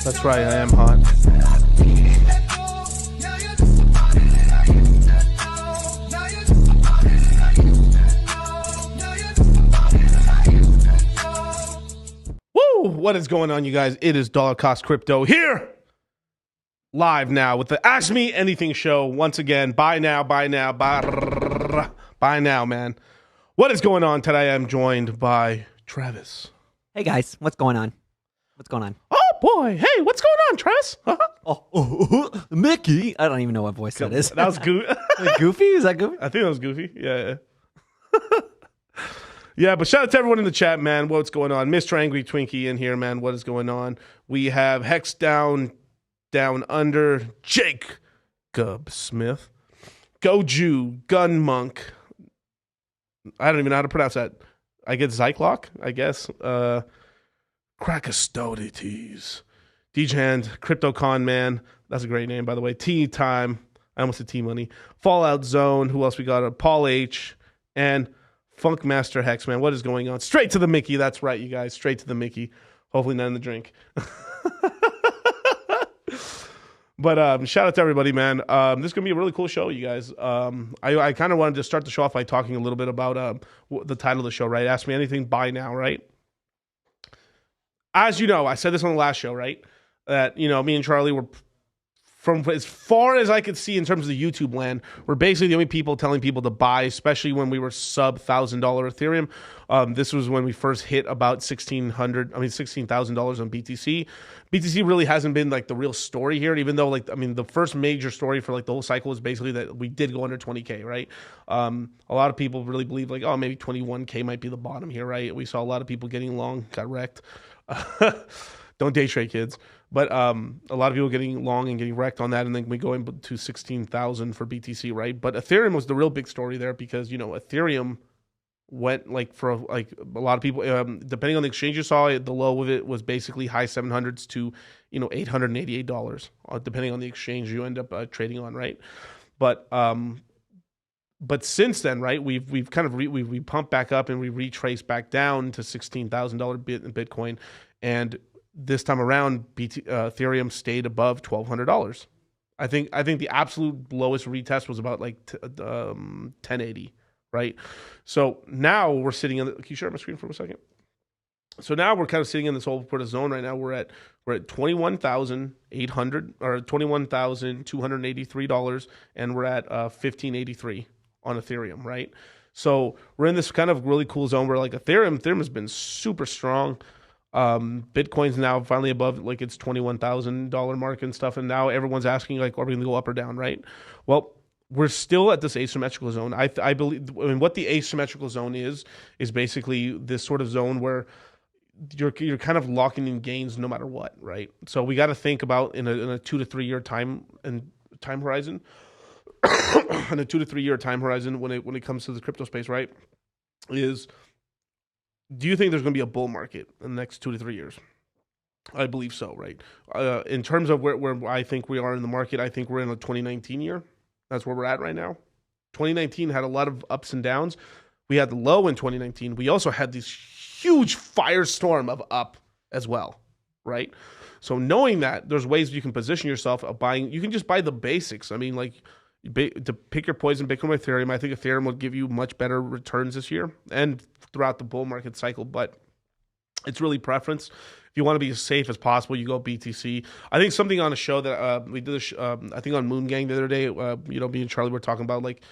That's right, I am hot. Woo! What is going on, you guys? It is Dollar Cost Crypto here, live now with the Ask Me Anything show. Once again, buy now, man. What is going on today? I'm joined by Travis. Hey guys, what's going on? What's going on? Oh boy, hey, what's going on, Travis? Mickey. I don't even know what voice that is. That was Goofy? Is that Goofy? I think that was Goofy. Yeah. Yeah, but shout out to everyone in the chat, man. What's going on? Mr. Angry Twinkie in here, man. What is going on? We have Hex down under, Jacob Smith, Goju, Gun Monk. I don't even know how to pronounce that. I get Zyklok, I guess. Krakastodites, D-Hand, CryptoCon Man. That's a great name, by the way. T-Time. I almost said T-Money. Fallout Zone. Who else we got? Paul H. And Funkmaster Hex, man. What is going on? Straight to the Mickey. That's right, you guys. Straight to the Mickey. Hopefully none in the drink. But shout out to everybody, man. This is going to be a really cool show, you guys. I kind of wanted to start the show off by talking a little bit about the title of the show, right? Ask Me Anything, buy now, right? As you know, I said this on the last show, right? That, you know, me and Charlie were, from as far as I could see in terms of the YouTube land, we're basically the only people telling people to buy, especially when we were sub $1,000 Ethereum. This was when we first hit about $16,000 on BTC. BTC really hasn't been like the real story here, even though the first major story for like the whole cycle was basically that we did go under 20K, right? A lot of people really believe like, oh, maybe 21K might be the bottom here, right? We saw a lot of people getting long, got wrecked. Don't day trade, kids. But a lot of people getting long and getting wrecked on that, and then we go into 16,000 for BTC, right? But Ethereum was the real big story there because, you know, Ethereum went like for like a lot of people, depending on the exchange you saw, the low of it was basically high 700s to, you know, $888, depending on the exchange you end up trading on, right? But since then, right, we've kind of we pumped back up and we retraced back down to $16,000 Bitcoin, and this time around, Ethereum stayed above $1,200. I think the absolute lowest retest was about like 1080, right? So now we're sitting on. Can you share my screen for a second? So now we're kind of sitting in this whole sort of zone right now. We're at $21,800 or $21,283, and we're at 1583 on Ethereum, right? So we're in this kind of really cool zone where like Ethereum has been super strong. Bitcoin's now finally above like its $21,000 mark and stuff, and now everyone's asking like, are we going to go up or down, right? Well, we're still at this asymmetrical zone. I believe. I mean, what the asymmetrical zone is basically this sort of zone where you're kind of locking in gains no matter what, right? So we got to think about in a 2 to 3 year time horizon, in a 2 to 3 year time horizon when it comes to the crypto space, right? Is do you think there's going to be a bull market in the next 2 to 3 years? I believe so, right? In terms of where I think we are in the market, I think we're in a 2019 year. That's where we're at right now. 2019 had a lot of ups and downs. We had the low in 2019. We also had this huge firestorm of up as well, right? So knowing that, there's ways you can position yourself of buying. You can just buy the basics. I mean, like to pick your poison, Bitcoin or Ethereum. I think Ethereum will give you much better returns this year and throughout the bull market cycle, but it's really preference. If you want to be as safe as possible, you go BTC. I think something on a show that we did, I think on Moongang the other day, me and Charlie were talking about like,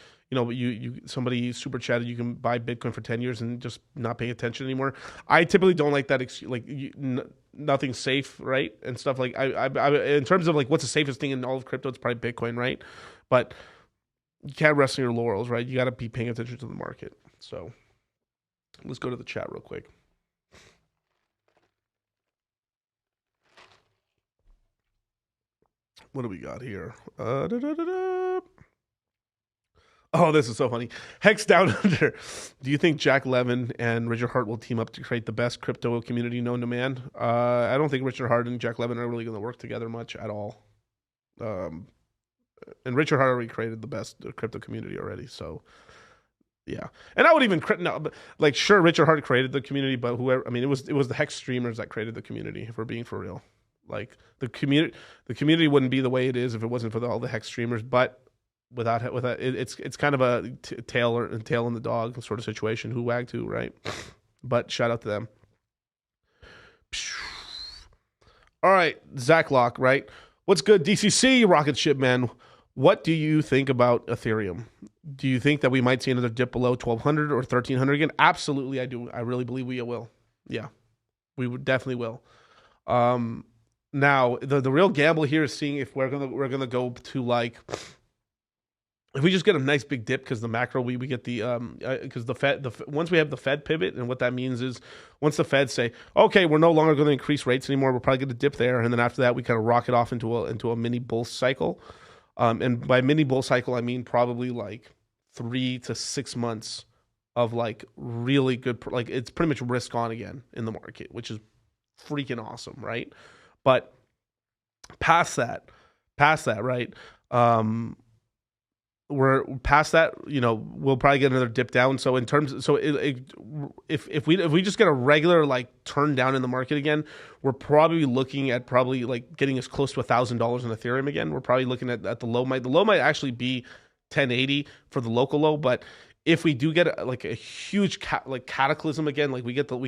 somebody super chatted, you can buy Bitcoin for 10 years and just not pay attention anymore. I typically don't like that. Nothing's safe, right? And stuff like I in terms of like what's the safest thing in all of crypto, it's probably Bitcoin, right? But you can't rest on your laurels, right? You got to be paying attention to the market. So let's go to the chat real quick. What do we got here? Oh, this is so funny. Hex Down Under. Do you think Jack Levin and Richard Hart will team up to create the best crypto community known to man? I don't think Richard Hart and Jack Levin are really going to work together much at all. And Richard Hart already created the best crypto community already. So, yeah. And I would even sure, Richard Hart created the community, but whoever. I mean, it was the Hex streamers that created the community. If we're being for real, like the community wouldn't be the way it is if it wasn't for all the Hex streamers. But without it's kind of a tail in the dog sort of situation. Who wagged who, right? But shout out to them. All right, Zach Locke, right? What's good, DCC rocket ship man? What do you think about Ethereum? Do you think that we might see another dip below 1,200 or 1,300 again? Absolutely, I do. I really believe we will. Yeah, we would definitely will. Now the real gamble here is seeing if we're gonna go to like. If we just get a nice big dip because the macro, we get the because the Fed once we have the Fed pivot, and what that means is once the Fed say, okay, we're no longer going to increase rates anymore, we're probably going to dip there, and then after that we kind of rocket off into a mini bull cycle, and by mini bull cycle I mean probably like 3 to 6 months of like really good, like it's pretty much risk on again in the market, which is freaking awesome, right? But past that, right? We're past that, we'll probably get another dip down. So in terms, if we just get a regular like turn down in the market again, we're probably looking at like getting as close to $1,000 in Ethereum again. We're probably looking at the low might actually be 1080 for the local low, but if we do get like a huge cataclysm again, like we get the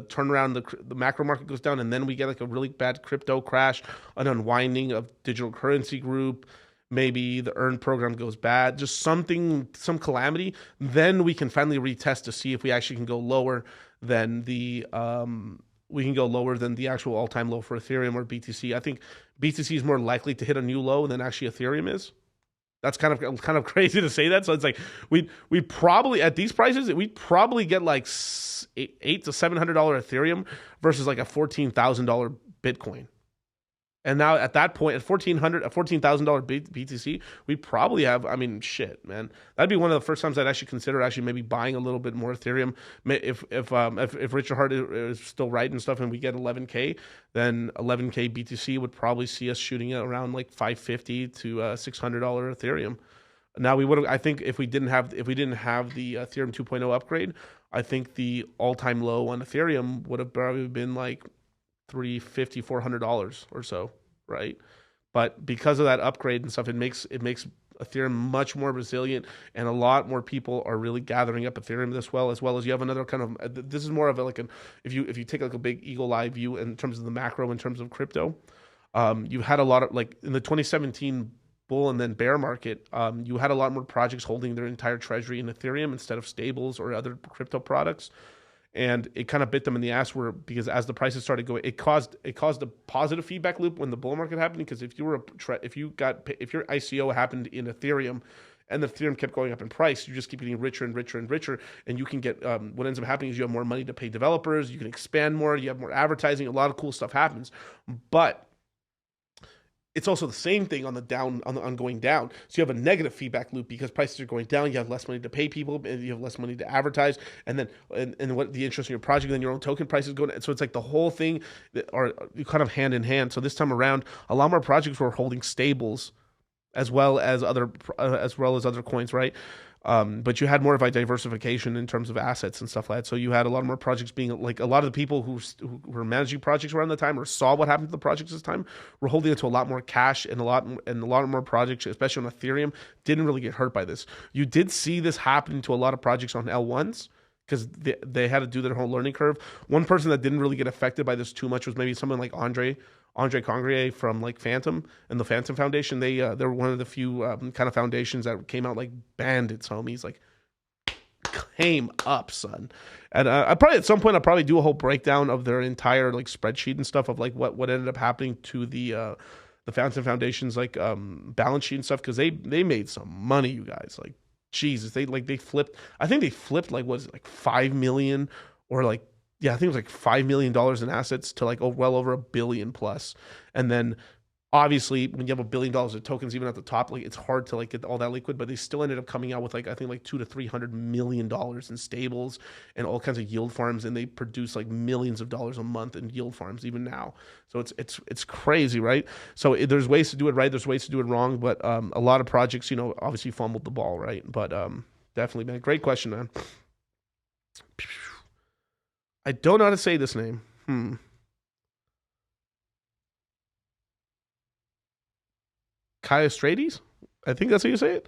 turnaround, the macro market goes down, and then we get like a really bad crypto crash, an unwinding of digital currency group. Maybe the earn program goes bad, just some calamity, then we can finally retest to see if we actually can go lower than the actual all-time low for Ethereum or BTC. I think BTC is more likely to hit a new low than actually Ethereum is. That's kind of crazy to say that. So it's like we probably at these prices we'd probably get like $800 to $700 Ethereum versus like a $14,000 Bitcoin. And now at that point, at $1,400, a $14,000 BTC, we probably have. I mean, shit, man, that'd be one of the first times I'd actually consider maybe buying a little bit more Ethereum. If Richard Hart is still right and stuff, and we get 11K, then 11K BTC would probably see us shooting at around like $550 to $600 Ethereum. Now we would, I think, if we didn't have the Ethereum 2.0 upgrade, I think the all-time low on Ethereum would have probably been like $350, $400 or so, right? But because of that upgrade and stuff, it makes Ethereum much more resilient, and a lot more people are really gathering up Ethereum as well as you have another kind of, this is more of a, like an, if you take like a big eagle eye view in terms of the macro, in terms of crypto, you had a lot of, like in the 2017 bull and then bear market, you had a lot more projects holding their entire treasury in Ethereum instead of stables or other crypto products. And it kind of bit them in the ass, because as the prices started going, it caused a positive feedback loop when the bull market happened. Because if your ICO happened in Ethereum, and the Ethereum kept going up in price, you just keep getting richer and richer and richer, and you can get, what ends up happening is you have more money to pay developers, you can expand more, you have more advertising, a lot of cool stuff happens. But it's also the same thing on going down. So you have a negative feedback loop, because prices are going down, you have less money to pay people, and you have less money to advertise, and then and what the interest in your project, then your own token prices go down. So it's like the whole thing are kind of hand in hand. So this time around, a lot more projects were holding stables as well as other coins, right? But you had more of a diversification in terms of assets and stuff like that. So you had a lot more projects being, like, a lot of the people who were managing projects around the time, or saw what happened to the projects this time, were holding it to a lot more cash, and a lot more projects, especially on Ethereum, didn't really get hurt by this. You did see this happening to a lot of projects on L1s, because they had to do their whole learning curve. One person that didn't really get affected by this too much was maybe someone like Andre Congrier from like Phantom and the Phantom Foundation. They're one of the few kind of foundations that came out like bandits, homies, like came up, son. And I probably at some point I'll probably do a whole breakdown of their entire like spreadsheet and stuff of like what ended up happening to the Phantom Foundation's like balance sheet and stuff, because they made some money, you guys. Like, Jesus, they flipped. I think they flipped like, was it like 5 million, or like, yeah, I think it was like $5 million in assets to like well over $1 billion plus. And then obviously when you have $1 billion of tokens, even at the top, like, it's hard to like get all that liquid, but they still ended up coming out with like, I think like $200 to $300 million in stables and all kinds of yield farms. And they produce like millions of dollars a month in yield farms even now. So it's crazy, right? So there's ways to do it right, there's ways to do it wrong, but a lot of projects, obviously fumbled the ball, right? But definitely, man, great question, man. I don't know how to say this name. Kaistrades? I think that's how you say it.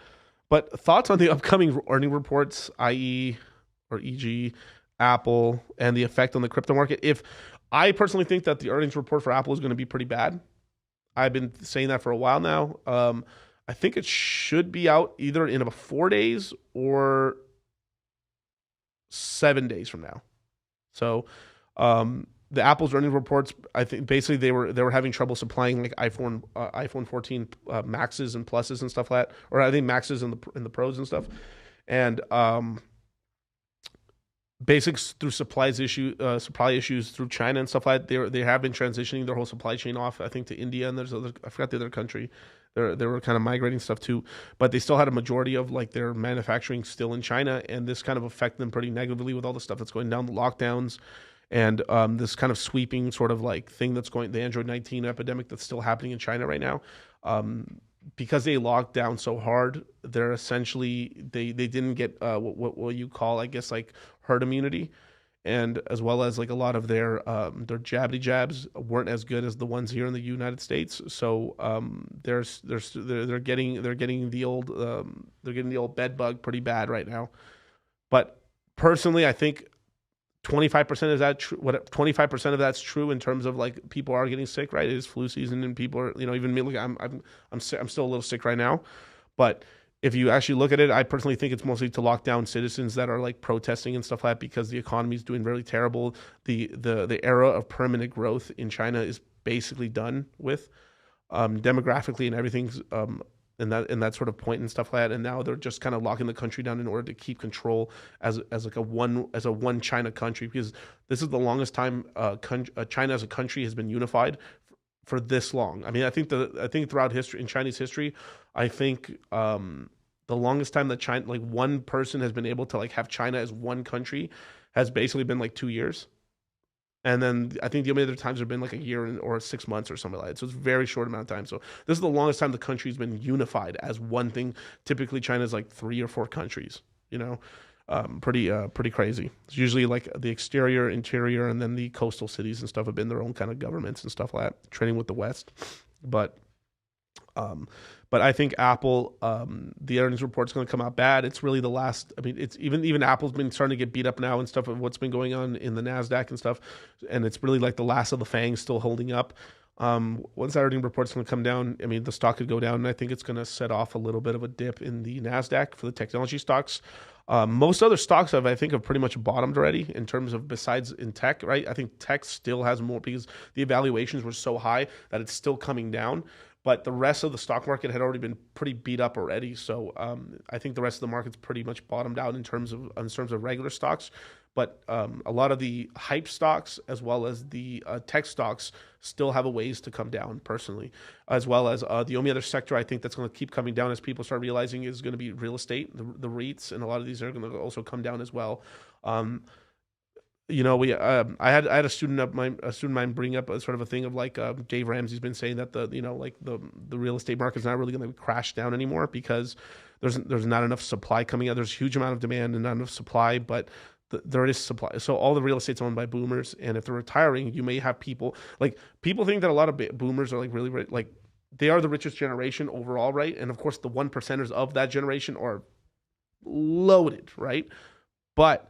But thoughts on the upcoming earning reports, i.e. or e.g. Apple, and the effect on the crypto market. If I personally think that the earnings report for Apple is going to be pretty bad. I've been saying that for a while now. I think it should be out either in about 4 days or 7 days from now. So the Apple's earnings reports, I think basically they were having trouble supplying like iPhone 14 Maxes and Pluses and stuff like that, or I think Maxes and the Pros and stuff, and basics through supply issues through China and stuff like that. They have been transitioning their whole supply chain off, I think, to India, and there's I forgot the other country. They were kind of migrating stuff too, but they still had a majority of like their manufacturing still in China, and this kind of affected them pretty negatively with all the stuff that's going down, the lockdowns, and this kind of sweeping sort of like thing that's going, the Android 19 epidemic that's still happening in China right now. Because they locked down so hard, they're essentially they didn't get what you call, I guess, like herd immunity, and as well as like a lot of their jabbity jabs weren't as good as the ones here in the United States. So they're getting the old bed bug pretty bad right now. But personally, I think 25% of that 25% of that's true in terms of like people are getting sick, right? It is flu season and people are, even me, like I'm still a little sick right now. But if you actually look at it, I personally think it's mostly to lock down citizens that are like protesting and stuff like that, because the economy is doing really terrible. The era of permanent growth in China is basically done with, demographically, and everything's in that sort of point and stuff like that. And now they're just kind of locking the country down in order to keep control as a one China country, because this is the longest time China as a country has been unified for this long. I mean, I think throughout history, in Chinese history, I think the longest time that China, like one person has been able to like have China as one country, has basically been like 2 years. And then I think the only other times have been like a year or 6 months or something like that. So it's a very short amount of time. So this is the longest time the country's been unified as one thing. Typically, China's like 3 or 4 countries. Pretty crazy. It's usually like the exterior, interior, and then the coastal cities and stuff have been their own kind of governments and stuff like that, trading with the West. But But I think Apple, the earnings report's going to come out bad. It's really the last. I mean, it's even Apple's been starting to get beat up now and stuff of what's been going on in the Nasdaq and stuff, and it's really like the last of the fangs still holding up. Once that earnings report's going to come down, I mean, the stock could go down, and I think it's going to set off a little bit of a dip in the Nasdaq for the technology stocks. Most other stocks I think have pretty much bottomed already in terms of besides in tech, right? I think tech still has more because the evaluations were so high that it's still coming down. But the rest of the stock market had already been pretty beat up already. So I think the rest of the market's pretty much bottomed out in terms of regular stocks. But a lot of the hype stocks as well as the tech stocks still have a ways to come down personally, as well as the only other sector I think that's going to keep coming down as people start realizing is going to be real estate, the REITs, and a lot of these are going to also come down as well. I had a student of mine bring up a sort of a thing of like Dave Ramsey's been saying that the real estate market's not really going to crash down anymore because there's not enough supply coming out. There's a huge amount of demand and not enough supply, but there is supply. So all the real estate's owned by boomers, and if they're retiring, you may have people think that a lot of boomers are like really rich, like they are the richest generation overall, right? And of course, the 1%ers of that generation are loaded, right? But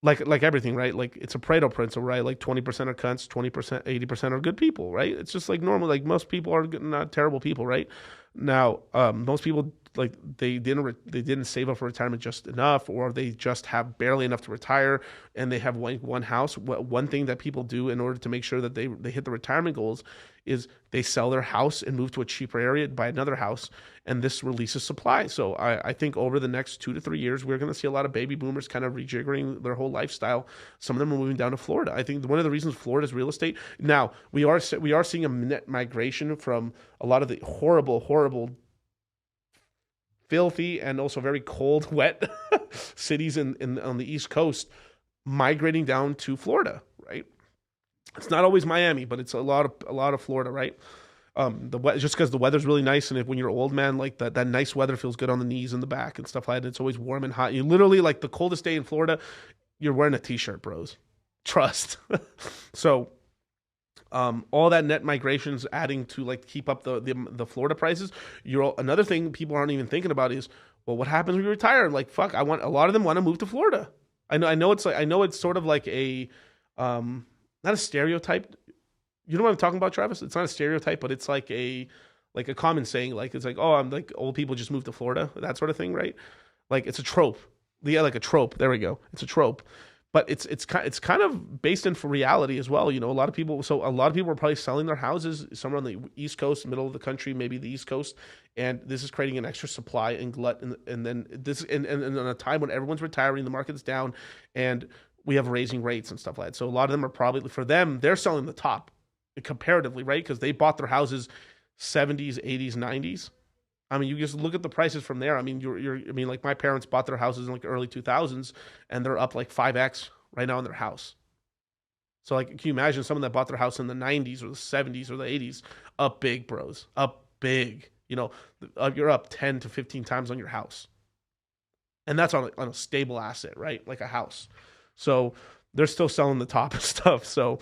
like everything, right? Like it's a Pareto principle, right? Like 20% are cunts, 20%, 80% are good people, right? It's just like normal. Like most people are not terrible people, right? Now, most people like they didn't save up for retirement just enough, or they just have barely enough to retire, and they have one house. One thing that people do in order to make sure that they hit the retirement goals is they sell their house and move to a cheaper area, buy another house, and this releases supply. So I think over the next 2 to 3 years, we're going to see a lot of baby boomers kind of rejiggering their whole lifestyle. Some of them are moving down to Florida. I think one of the reasons Florida's real estate now we are seeing a net migration from a lot of the horrible, filthy, and also very cold, wet cities on the East Coast migrating down to Florida, right? It's not always Miami, but it's a lot of Florida, right? Just because the weather's really nice, and when you're old, man, like that nice weather feels good on the knees and the back and stuff like that. It's always warm and hot. You literally, like the coldest day in Florida, you're wearing a t-shirt, bros. Trust. So all that net migration's adding to like keep up the Florida prices. Another thing people aren't even thinking about is, well, what happens when you retire? Like, fuck, a lot of them want to move to Florida. I know it's sort of like a not a stereotype. You know what I'm talking about, Travis? It's not a stereotype, but it's like a common saying. Like it's like, oh, I'm like old people just move to Florida, that sort of thing, right? Like it's a trope. Yeah, like a trope. There we go. It's a trope. But it's kind of based in for reality as well. You know, a lot of people are probably selling their houses somewhere on the East Coast, middle of the country, maybe the East Coast, and this is creating an extra supply and glut. And then this and on a time when everyone's retiring, the market's down, and we have raising rates and stuff like that. So a lot of them are probably, for them, they're selling the top comparatively, right? Because they bought their houses 70s, 80s, 90s. I mean, you just look at the prices from there. I mean, like my parents bought their houses in like early 2000s, and they're up like 5x right now in their house. So like, can you imagine someone that bought their house in the 90s or the 70s or the 80s? Up big, bros. Up big. You know, you're up 10 to 15 times on your house. And that's on a stable asset, right? Like a house. So they're still selling the top stuff. So,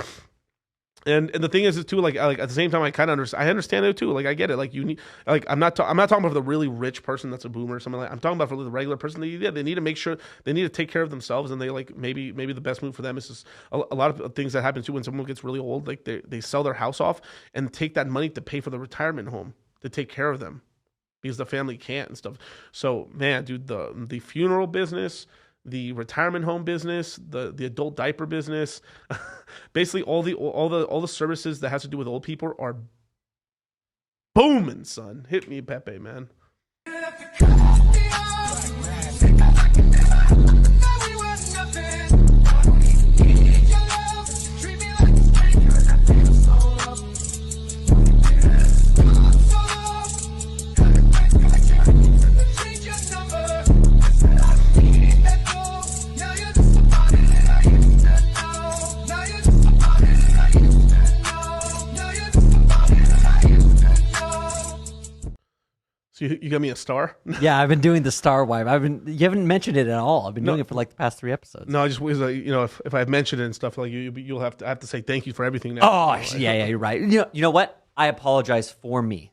and the thing is too, like at the same time, I kind of understand it too. Like I get it. Like you need, like I'm not talking about the really rich person that's a boomer or something like. I'm talking about for the regular person. They need to make sure they need to take care of themselves, and they like maybe the best move for them is just a lot of things that happen too when someone gets really old. Like they sell their house off and take that money to pay for the retirement home to take care of them because the family can't and stuff. So man, dude, the funeral business, the retirement home business, the adult diaper business, basically all the services that has to do with old people are booming, son. Hit me, Pepe, man. You got me a star? Yeah, I've been doing the star wipe. You haven't mentioned it at all. I've been doing it for like the past 3 episodes. No, I just was like, you know, if I've mentioned it and stuff like I have to say thank you for everything now. Oh, yeah, you're right. You know what? I apologize for me.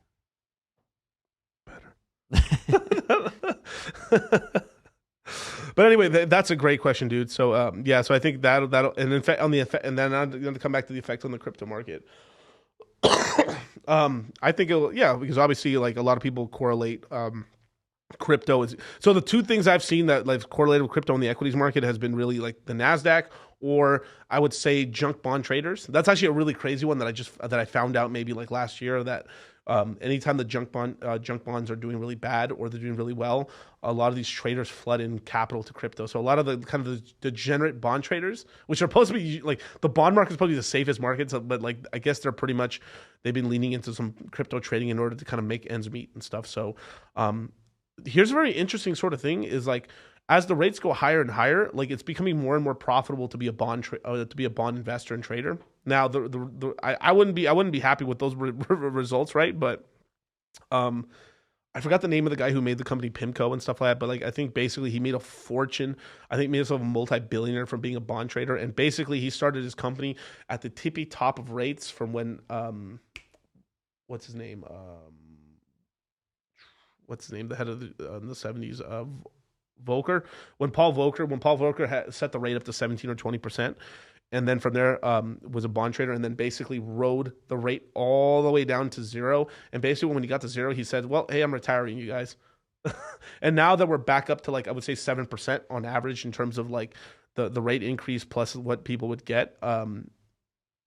But anyway, that's a great question, dude. So yeah, so I think that'll and in fact on the effect, and then I'm going to come back to the effect on the crypto market. I think it'll, yeah, because obviously like a lot of people correlate crypto is, so the two things I've seen that like correlated with crypto in the equities market has been really like the Nasdaq, or I would say junk bond traders. That's actually a really crazy one that I found out maybe like last year, that anytime the junk bonds are doing really bad or they're doing really well, a lot of these traders flood in capital to crypto. So a lot of the kind of the degenerate bond traders, which are supposed to be like, the bond market is probably the safest market, but like I guess they've been leaning into some crypto trading in order to kind of make ends meet and stuff. So here's a very interesting sort of thing is like, as the rates go higher and higher, like it's becoming more and more profitable to be a bond investor and trader. Now, I wouldn't be happy with those results, right? But I forgot the name of the guy who made the company Pimco and stuff like that. But like I think basically he made a fortune. I think made himself a multi-billionaire from being a bond trader. And basically he started his company at the tippy top of rates from when what's his name? The head of the 70s Volcker, when Paul Volcker had set the rate up to 17 or 20%, and then from there was a bond trader, and then basically rode the rate all the way down to zero. And basically when he got to zero, he said, well, hey, I'm retiring, you guys. And now that we're back up to like, I would say 7% on average in terms of like the rate increase plus what people would get,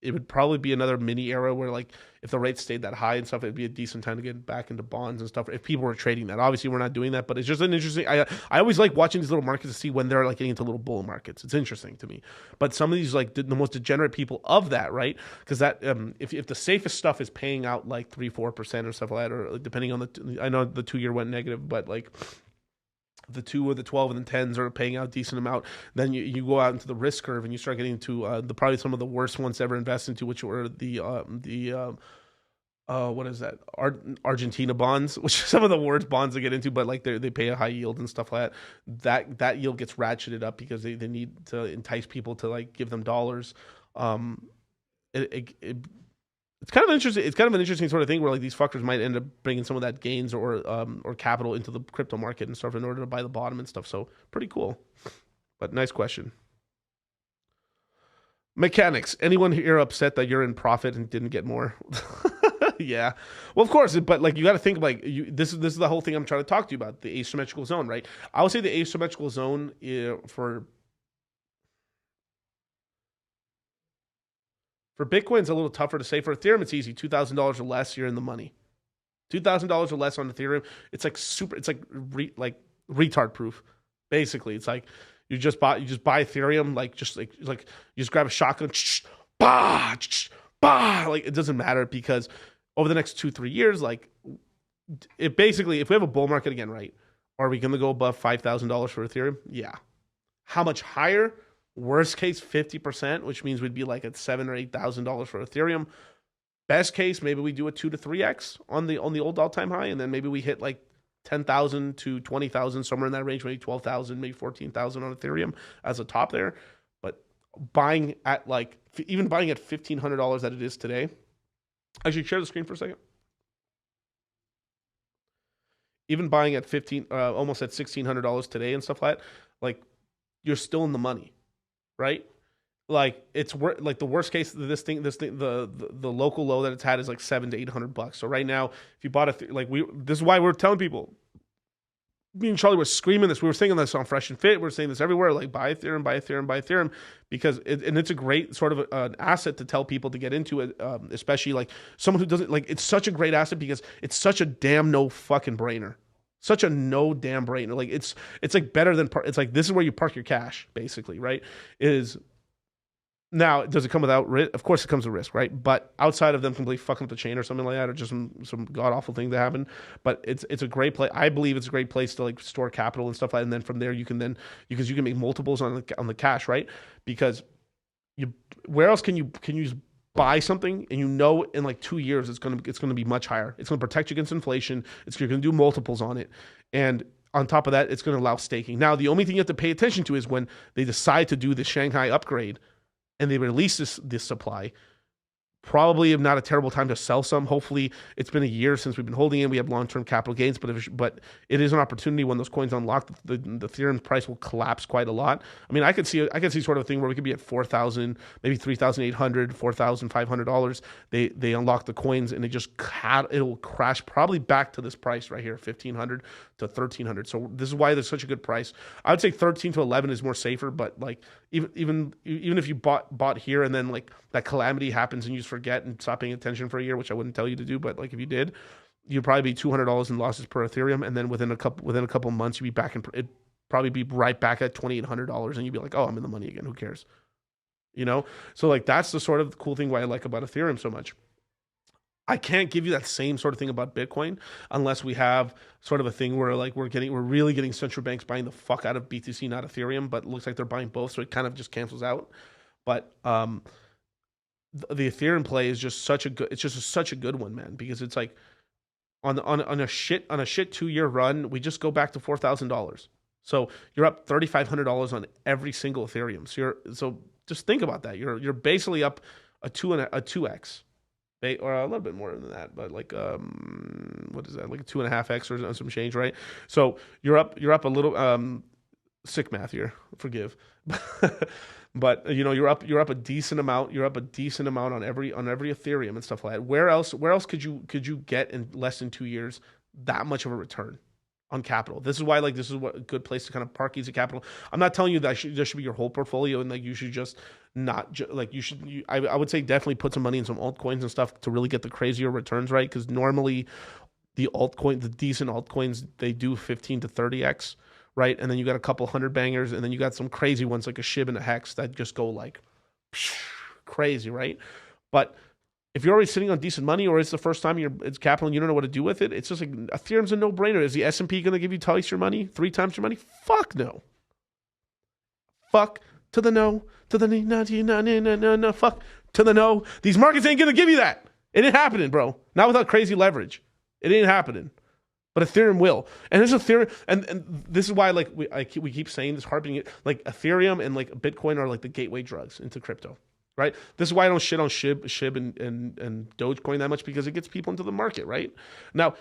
it would probably be another mini era where like if the rates stayed that high and stuff, it'd be a decent time to get back into bonds and stuff if people were trading that. Obviously we're not doing that, but it's just an interesting, I always like watching these little markets to see when they're like getting into little bull markets. It's interesting to me. But some of these like the most degenerate people of that, right? Because that if the safest stuff is paying out like 3-4% or stuff like that, or depending on I know the 2-year went negative, but like the 2 or the 12 and the 10s are paying out a decent amount. Then you go out into the risk curve and you start getting to probably some of the worst ones to ever invest into, which were the what is that? Argentina bonds, which are some of the worst bonds to get into, but like they pay a high yield and stuff like that. That yield gets ratcheted up because they need to entice people to like give them dollars. It's kind of interesting. It's kind of an interesting sort of thing where like these fuckers might end up bringing some of that gains or capital into the crypto market and stuff in order to buy the bottom and stuff. So pretty cool. But nice question. Mechanics. Anyone here upset that you're in profit and didn't get more? Yeah. Well, of course, but like you got to think like this is the whole thing I'm trying to talk to you about, the asymmetrical zone, right? I would say the asymmetrical zone for Bitcoin's a little tougher to say. For Ethereum, it's easy. $2,000 or less, you're in the money. $2,000 or less on Ethereum, it's like retard proof. Basically, it's like you just buy Ethereum, like you just grab a shotgun, bah, bah. Like it doesn't matter because over the next 2-3 years, like it basically, if we have a bull market again, right? Are we going to go above $5,000 for Ethereum? Yeah. How much higher? Worst case, 50%, which means we'd be like at $7,000 or $8,000 for Ethereum. Best case, maybe we do a 2 to 3x on the old all-time high, and then maybe we hit like 10,000 to 20,000, somewhere in that range, maybe 12,000, maybe 14,000 on Ethereum as a top there. But buying at even buying at $1,500 that it is today. Actually, share the screen for a second. Even buying at almost at $1,600 today and stuff like that, like you're still in the money. Right, like it's like the worst case of this thing, the local low that it's had is like $700 to $800. So right now, if you bought this is why we're telling people. Me and Charlie were screaming this. We were saying this on Fresh and Fit. We're saying this everywhere. Like buy Ethereum, buy Ethereum, buy Ethereum, because it's a great sort of an asset to tell people to get into it, especially like someone who doesn't like. It's such a great asset because it's such a damn no fucking brainer. Such a no damn brainer. Like it's like better than it's like this is where you park your cash, basically, right? Now, does it come without risk? Of course it comes with risk, right? But outside of them completely fucking up the chain or something like that, or just some god awful thing that happened. But it's a great place. I believe it's a great place to like store capital and stuff like that. And then from there you can make multiples on the cash, right? Because where else can you buy something and in like 2 years it's gonna be much higher. It's gonna protect you against inflation. You're gonna do multiples on it, and on top of that, it's gonna allow staking. Now, the only thing you have to pay attention to is when they decide to do the Shanghai upgrade and they release this supply. Probably not a terrible time to sell some. Hopefully, it's been a year since we've been holding it. We have long-term capital gains, but it is an opportunity when those coins unlock. The Ethereum price will collapse quite a lot. I mean, I could see sort of a thing where we could be at 4,000, maybe $3,800, $4,500. They unlock the coins and it'll crash probably back to this price right here, 1,500 to 1,300. So this is why there's such a good price. I would say 13 to 11 is more safer, but like even if you bought here and then like that calamity happens and you just forget and stop paying attention for a year, which I wouldn't tell you to do, but like if you did, you'd probably be $200 in losses per Ethereum, and then within a couple months you'd be back in, it'd probably be right back at $2,800, and you'd be like, oh, I'm in the money again. Who cares? You know? So like that's the sort of cool thing why I like about Ethereum so much. I can't give you that same sort of thing about Bitcoin unless we have sort of a thing where like we're really getting central banks buying the fuck out of BTC, not Ethereum, but it looks like they're buying both, so it kind of just cancels out. But the Ethereum play is just such a good one, man, because it's like on a shit 2-year run, we just go back to $4,000. So you're up $3,500 on every single Ethereum. So just think about that. You're basically up a 2x. Or a little bit more than that, but like what is that? Like a 2.5x or some change, right? So you're up a little sick math here. Forgive, but you know you're up a decent amount. You're up a decent amount on every Ethereum and stuff like that. Where else could you get in less than 2 years that much of a return on capital? This is why like this is what a good place to kind of park easy capital. I'm not telling you that this should be your whole portfolio and like you should just I would say definitely put some money in some altcoins and stuff to really get the crazier returns, right? Because normally the decent altcoins, they do 15 to 30x, right? And then you got a couple hundred bangers, and then you got some crazy ones like a SHIB and a Hex that just go like crazy, right? But if you're already sitting on decent money, or it's the first time it's capital and you don't know what to do with it, it's just like Ethereum's a no-brainer. Is the S&P going to give you twice your money, 3 times your money? Fuck no. Fuck to the no, to the no, fuck to the no. These markets ain't going to give you that. It ain't happening, bro. Not without crazy leverage. It ain't happening. But Ethereum will. And there's Ethereum, and this is why like we keep saying this, harping it, like Ethereum and like Bitcoin are like the gateway drugs into crypto. Right? This is why I don't shit on SHIB and Dogecoin that much, because it gets people into the market, right? Now,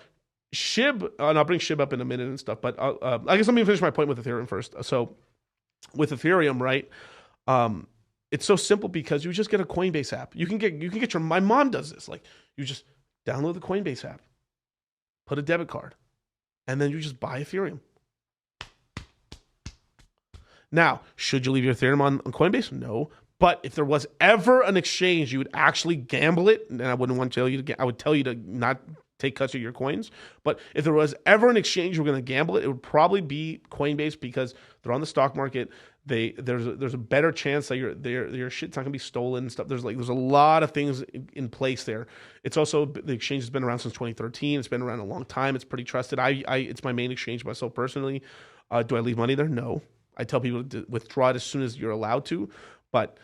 SHIB, and I'll bring SHIB up in a minute and stuff, but I guess let me finish my point with Ethereum first. So with Ethereum, right, it's so simple because you just get a Coinbase app. You can get my mom does this. Like you just download the Coinbase app, put a debit card, and then you just buy Ethereum. Now, should you leave your Ethereum on Coinbase? No. But if there was ever an exchange, you would actually gamble it, and I wouldn't want to tell you to. I would tell you to not take cuts of your coins. But if there was ever an exchange you're going to gamble it, it would probably be Coinbase, because they're on the stock market. There's a better chance that your shit's not going to be stolen and stuff. There's a lot of things in place there. It's also, the exchange has been around since 2013. It's been around a long time. It's pretty trusted. It's my main exchange myself personally. Do I leave money there? No. I tell people to withdraw it as soon as you're allowed to, but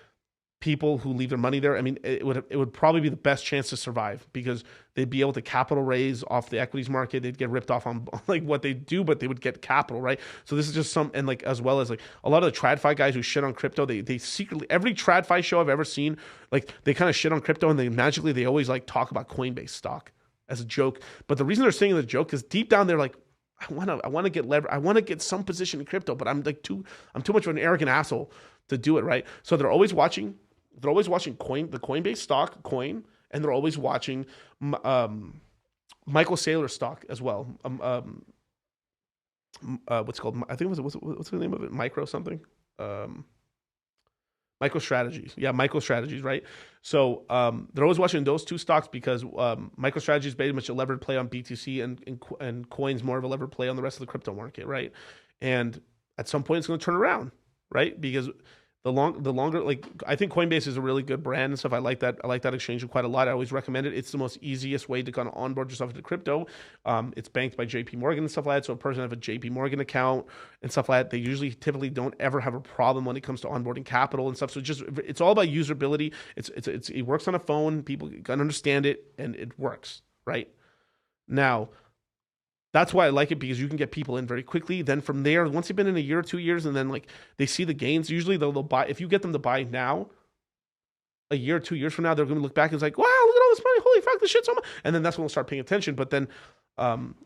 people who leave their money there, I mean, it would probably be the best chance to survive, because they'd be able to capital raise off the equities market. They'd get ripped off on like what they do, but they would get capital, right? So this is just and like, as well as like a lot of the TradFi guys who shit on crypto, they secretly, every TradFi show I've ever seen, like they kind of shit on crypto, and they always like talk about Coinbase stock as a joke. But the reason they're saying it as a joke is deep down they're like, I want to get leverage. I want to get some position in crypto, but I'm too much of an arrogant asshole to do it, right? So they're always watching the Coinbase stock coin, and they're always watching Michael Saylor's stock as well. What's it called? I think what's the name of it? Micro something. MicroStrategies. Yeah, MicroStrategies, right? So they're always watching those two stocks, because MicroStrategies is very much a levered play on BTC, and Coin's more of a levered play on the rest of the crypto market, right? And at some point it's going to turn around, right? Because the longer, like, I think Coinbase is a really good brand and stuff. I like that exchange quite a lot. I always recommend it. It's the most easiest way to kind of onboard yourself into crypto. It's banked by JP Morgan and stuff like that. So a person have a JP Morgan account and stuff like that, they typically don't ever have a problem when it comes to onboarding capital and stuff. So it's all about usability. It works on a phone. People can understand it, and it works, right? Now, that's why I like it, because you can get people in very quickly. Then from there, once they've been in a year or 2 years, and then like they see the gains, usually they'll buy. If you get them to buy now, a year, 2 years from now, they're going to look back and it's like, wow, look at all this money. Holy fuck, this shit's so much. And then that's when we'll start paying attention. But then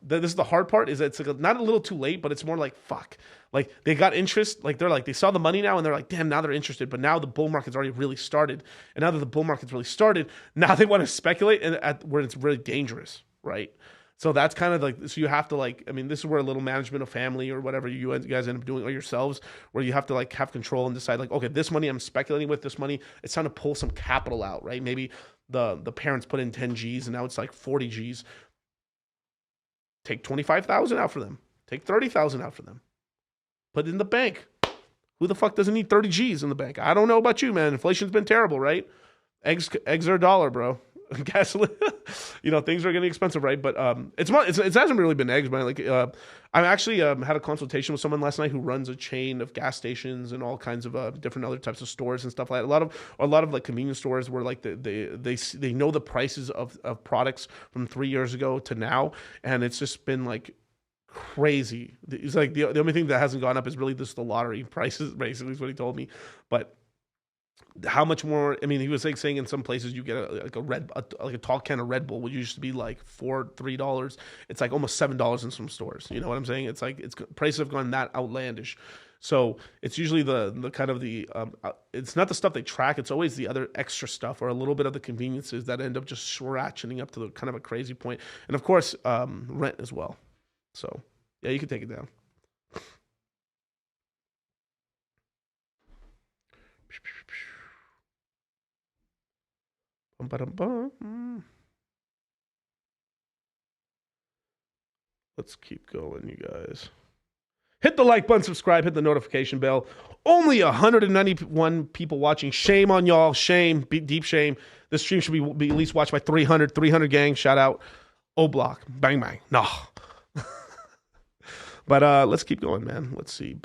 this is the hard part, is that it's like not a little too late, but it's more like, fuck. Like they got interest, like they saw the money now and they're like, damn, now they're interested. But now the bull market's already really started. And now that the bull market's really started, now they want to speculate and where it's really dangerous, right? So that's kind of like, so you have to like, I mean, this is where a little management of family or whatever you guys end up doing or yourselves, where you have to like have control and decide like, okay, this money I'm speculating with, this money, it's time to pull some capital out, right? Maybe the parents put in 10 G's and now it's like 40 G's. Take 25,000 out for them. Take 30,000 out for them. Put it in the bank. Who the fuck doesn't need 30 G's in the bank? I don't know about you, man. Inflation's been terrible, right? Eggs are $1, bro. Gasoline, things are getting expensive, right? But it hasn't really been eggs, man. Like I actually had a consultation with someone last night who runs a chain of gas stations and all kinds of different other types of stores and stuff like that. A lot of like convenience stores where like they know the prices of products from 3 years ago to now, and it's just been like crazy. It's like the only thing that hasn't gone up is really just the lottery prices, basically, is what he told me. But how much more? I mean, he was like saying in some places you get a tall can of Red Bull, which used to be like $3. It's like almost $7 in some stores. You know what I'm saying? It's like prices have gone that outlandish. So it's usually the kind of it's not the stuff they track. It's always the other extra stuff or a little bit of the conveniences that end up just ratcheting up to the kind of a crazy point. And of course, rent as well. So yeah, you can take it down. Let's keep going, you guys. Hit the like button, subscribe, hit the notification bell. Only 191 people watching. Shame on y'all. Shame. Deep shame. This stream should be at least watched by 300 gang. Shout out. O-Block. Bang, bang. No. But let's keep going, man. Let's see.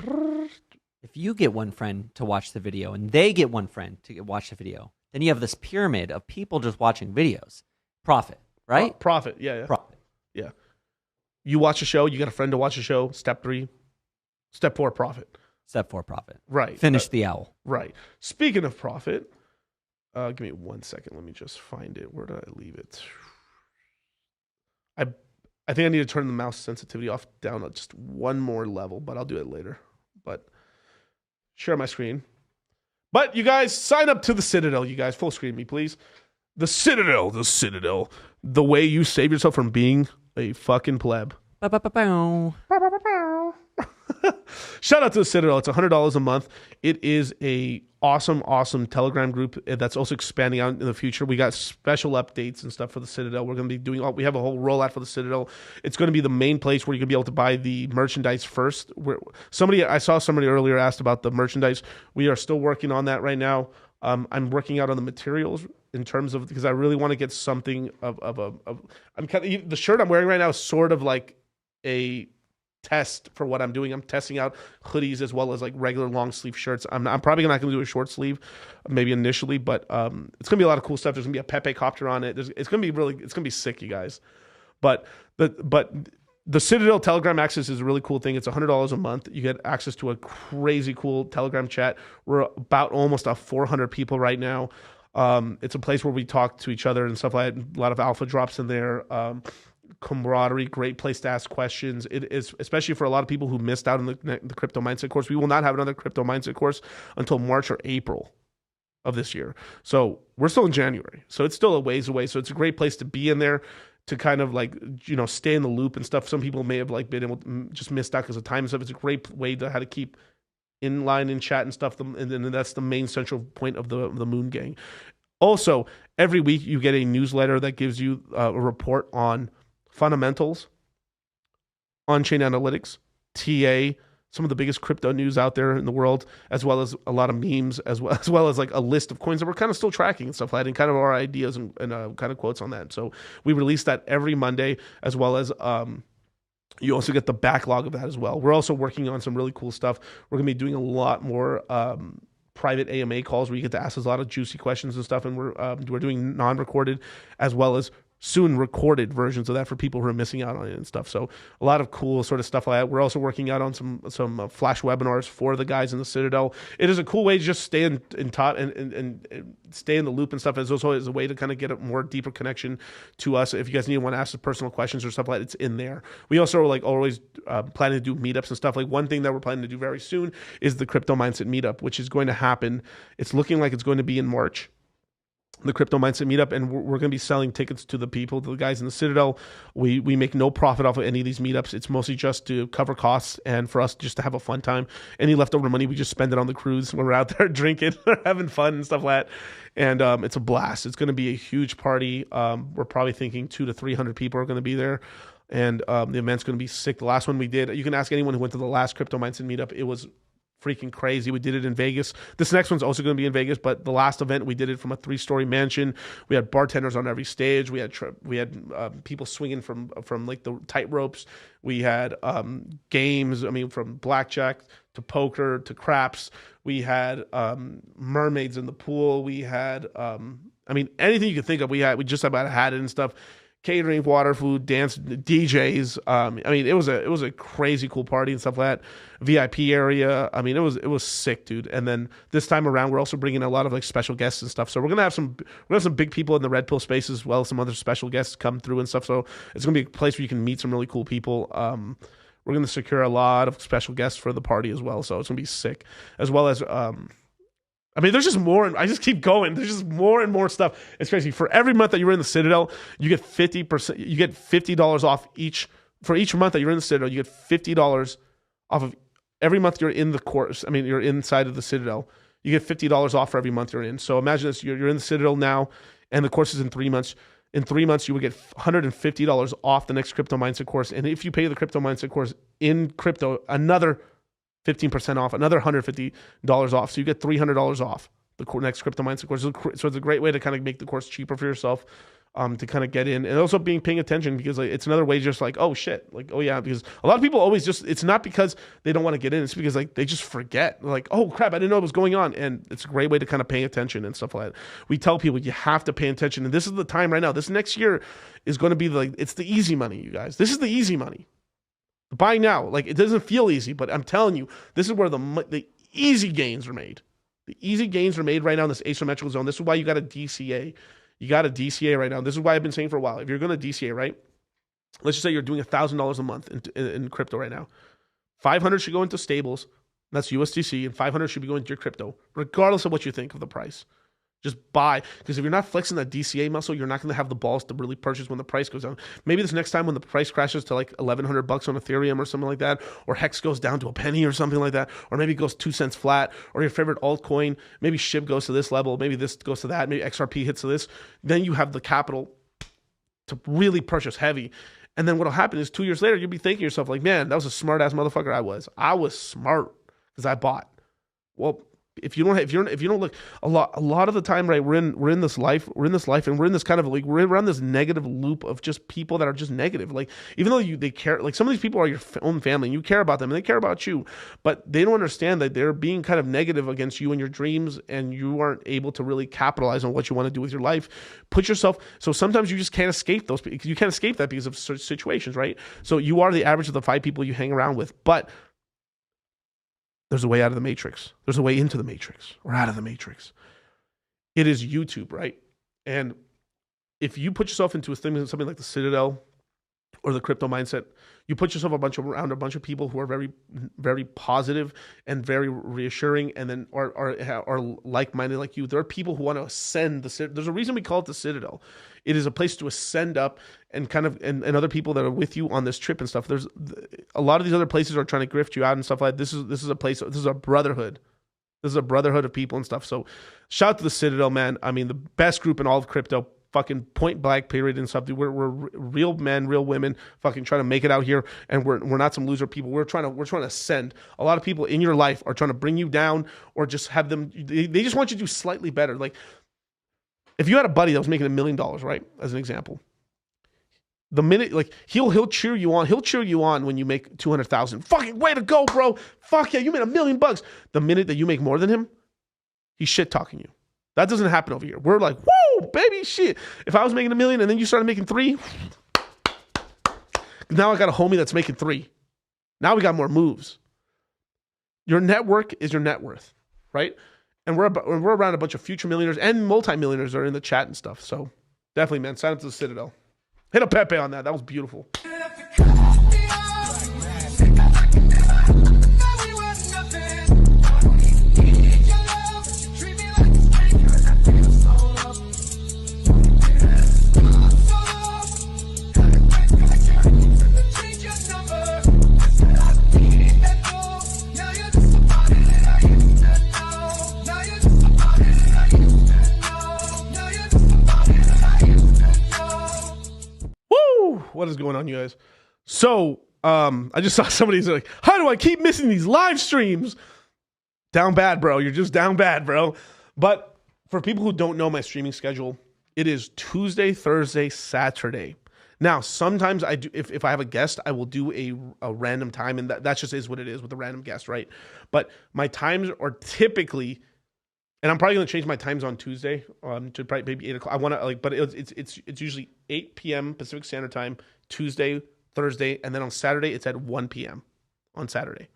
If you get one friend to watch the video and they get one friend to watch the video, then you have this pyramid of people just watching videos. Profit, right? Profit, yeah. Profit. Yeah. You watch a show, you got a friend to watch a show. Step 3. Step 4, profit. Step 4, profit. Right. Finish the owl. Right. Speaking of profit, give me 1 second. Let me just find it. Where did I leave it? I think I need to turn the mouse sensitivity off down just one more level, but I'll do it later. But share my screen. But you guys, sign up to the Citadel, you guys. Full screen me, please. The Citadel. The way you save yourself from being a fucking pleb. Shout out to the Citadel. It's $100 a month. It is a awesome Telegram group that's also expanding out in the future. We got special updates and stuff for the Citadel. We're going to be doing we have a whole rollout for the Citadel. It's going to be the main place where you're going to be able to buy the merchandise first. I saw somebody earlier asked about the merchandise. We are still working on that right now. I'm working out on the materials in terms of, because I really want to get something the shirt I'm wearing right now is sort of like a test for what I'm doing. I'm testing out hoodies as well as like regular long sleeve shirts. I'm probably not going to do a short sleeve, maybe initially, but it's going to be a lot of cool stuff. There's going to be a Pepe copter on it. It's going to be sick, you guys. But the Citadel Telegram access is a really cool thing. It's $100 a month. You get access to a crazy cool Telegram chat. We're about almost 400 people right now. It's a place where we talk to each other and stuff like that. A lot of alpha drops in there. Camaraderie, great place to ask questions. It is, especially for a lot of people who missed out on the crypto mindset course. We will not have another crypto mindset course until March or April of this year. So we're still in January. So it's still a ways away. So it's a great place to be in there to kind of like, stay in the loop and stuff. Some people may have like been able to just missed out because of time and stuff. It's a great way to how to keep in line in chat and stuff. And then that's the main central point of the Moongang. Also, every week you get a newsletter that gives you a report on fundamentals, on-chain analytics, TA, some of the biggest crypto news out there in the world, as well as a lot of memes, as well as like a list of coins that we're kind of still tracking and stuff like that, and kind of our ideas and kind of quotes on that. So we release that every Monday, as well as you also get the backlog of that as well. We're also working on some really cool stuff. We're going to be doing a lot more private AMA calls where you get to ask us a lot of juicy questions and stuff, and we're doing non-recorded as well as soon recorded versions of that for people who are missing out on it and stuff. So a lot of cool sort of stuff like that. We're also working out on some flash webinars for the guys in the Citadel. It is a cool way to just stay in top and stay in the loop and stuff. It's also a way to kind of get a more deeper connection to us. If you guys need to want to ask some personal questions or stuff like that, it's in there. We also are like always planning to do meetups and stuff. Like one thing that we're planning to do very soon is the Crypto Mindset meetup, which is going to happen. It's looking like it's going to be in March. The Crypto Mindset meetup, and we're going to be selling tickets to the the guys in the Citadel. We make no profit off of any of these meetups. It's mostly just to cover costs and for us just to have a fun time. Any leftover money, we just spend it on the cruise when we're out there drinking, having fun and stuff like that. And it's a blast. It's going to be a huge party. We're probably thinking 200 to 300 people are going to be there. And the event's going to be sick. The last one we did, you can ask anyone who went to the last Crypto Mindset meetup. It was freaking crazy. We did it in Vegas. This next one's also going to be in Vegas, but the last event we did it from a 3-story mansion. We had bartenders on every stage. We had people swinging from like the tight ropes. We had games. I mean, from blackjack to poker to craps. We had mermaids in the pool. We had anything you could think of. We just about had it and stuff. Catering, water, food, dance, DJs. It was a crazy cool party and stuff like that. VIP area. I mean, it was sick, dude. And then this time around, we're also bringing a lot of like special guests and stuff. So we're gonna have some big people in the Red Pill space as well. Some other special guests come through and stuff. So it's gonna be a place where you can meet some really cool people. We're gonna secure a lot of special guests for the party as well. So it's gonna be sick, as well as there's just more. I just keep going. There's just more and more stuff. It's crazy. For every month that you're in the Citadel, you get 50%. You get $50 off each. For each month that you're in the Citadel, you get $50 off of every month you're in the course. I mean, you're inside of the Citadel. You get $50 off for every month you're in. So imagine this: you're in the Citadel now, and the course is in 3 months. In 3 months, you would get $150 off the next Crypto Mindset course. And if you pay the Crypto Mindset course in crypto, another 15% off, another $150 off. So you get $300 off the next Crypto Mindset course. So it's a great way to kind of make the course cheaper for yourself, to kind of get in. And also paying attention, because like, it's another way just like, oh shit, like, oh yeah, because a lot of people always it's not because they don't want to get in, it's because like they just forget. They're like, oh crap, I didn't know what was going on. And it's a great way to kind of pay attention and stuff like that. We tell people you have to pay attention. And this is the time right now. This next year is going to be it's the easy money, you guys. This is the easy money. Buy now. Like, it doesn't feel easy, but I'm telling you, this is where the easy gains are made. The easy gains are made right now in this asymmetrical zone. This is why you got a DCA. You got a DCA right now. This is why I've been saying for a while. If you're going to DCA, right? Let's just say you're doing $1,000 a month in crypto right now. 500 should go into stables. That's USDC, and 500 should be going to your crypto, regardless of what you think of the price. Just buy, because if you're not flexing that DCA muscle, you're not going to have the balls to really purchase when the price goes down. Maybe this next time when the price crashes to like $1,100 on Ethereum or something like that, or Hex goes down to a penny or something like that, or maybe it goes 2 cents flat, or your favorite altcoin, maybe SHIB goes to this level, maybe this goes to that, maybe XRP hits to this, then you have the capital to really purchase heavy. And then what'll happen is 2 years later, you'll be thinking to yourself like, man, that was a smart ass motherfucker I was smart because I bought. Well, if you don't look, a lot of the time, right, we're in this life, and we're in this kind of like, we're around this negative loop of just people that are just negative. Like, even though they care, like some of these people are your own family and you care about them and they care about you, but they don't understand that they're being kind of negative against you and your dreams, and you aren't able to really capitalize on what you want to do with your life. So sometimes you just can't escape those. You can't escape that because of certain situations, right? So you are the average of the 5 people you hang around with, but there's a way out of the matrix. There's a way into the matrix or out of the matrix. It is YouTube, right? And if you put yourself into something like the Citadel or the Crypto Mindset, you put yourself around a bunch of people who are very, very positive and very reassuring, and then are like-minded like you. There are people who want to ascend the Citadel. There's a reason we call it the Citadel. It is a place to ascend up, and kind of and other people that are with you on this trip and stuff. There's a lot of these other places are trying to grift you out and stuff like that. This is a place. This is a brotherhood. This is a brotherhood of people and stuff. So shout out to the Citadel, man. I mean, the best group in all of crypto. Fucking point blank period and stuff. We're real men, real women, fucking trying to make it out here, and we're not some loser people. We're trying to ascend. A lot of people in your life are trying to bring you down, or just have them. They just want you to do slightly better. Like, if you had a buddy that was making $1 million, right, as an example, the minute, like, he'll cheer you on. He'll cheer you on when you make 200,000. Fucking way to go, bro. Fuck yeah, you made $1 million. The minute that you make more than him, he's shit talking you. That doesn't happen over here. We're like, whoa, baby, shit. If I was making $1 million and then you started making 3, now I got a homie that's making 3. Now we got more moves. Your network is your net worth, right? And we're around a bunch of future millionaires and multimillionaires that are in the chat and stuff. So definitely, man, sign up to the Citadel. Hit a Pepe on that. That was beautiful. What is going on, you guys? So, I just saw somebody's like, how do I keep missing these live streams? Down bad, bro. You're just down bad, bro. But for people who don't know my streaming schedule, it is Tuesday, Thursday, Saturday. Now, sometimes I do, if I have a guest, I will do a random time, and that just is what it is with a random guest, right? But my times are typically, and I'm probably going to change my times on Tuesday to probably maybe 8 o'clock. I want to but it's usually 8 p.m. Pacific Standard Time, Tuesday, Thursday, and then on Saturday it's at 1 p.m. on Saturday.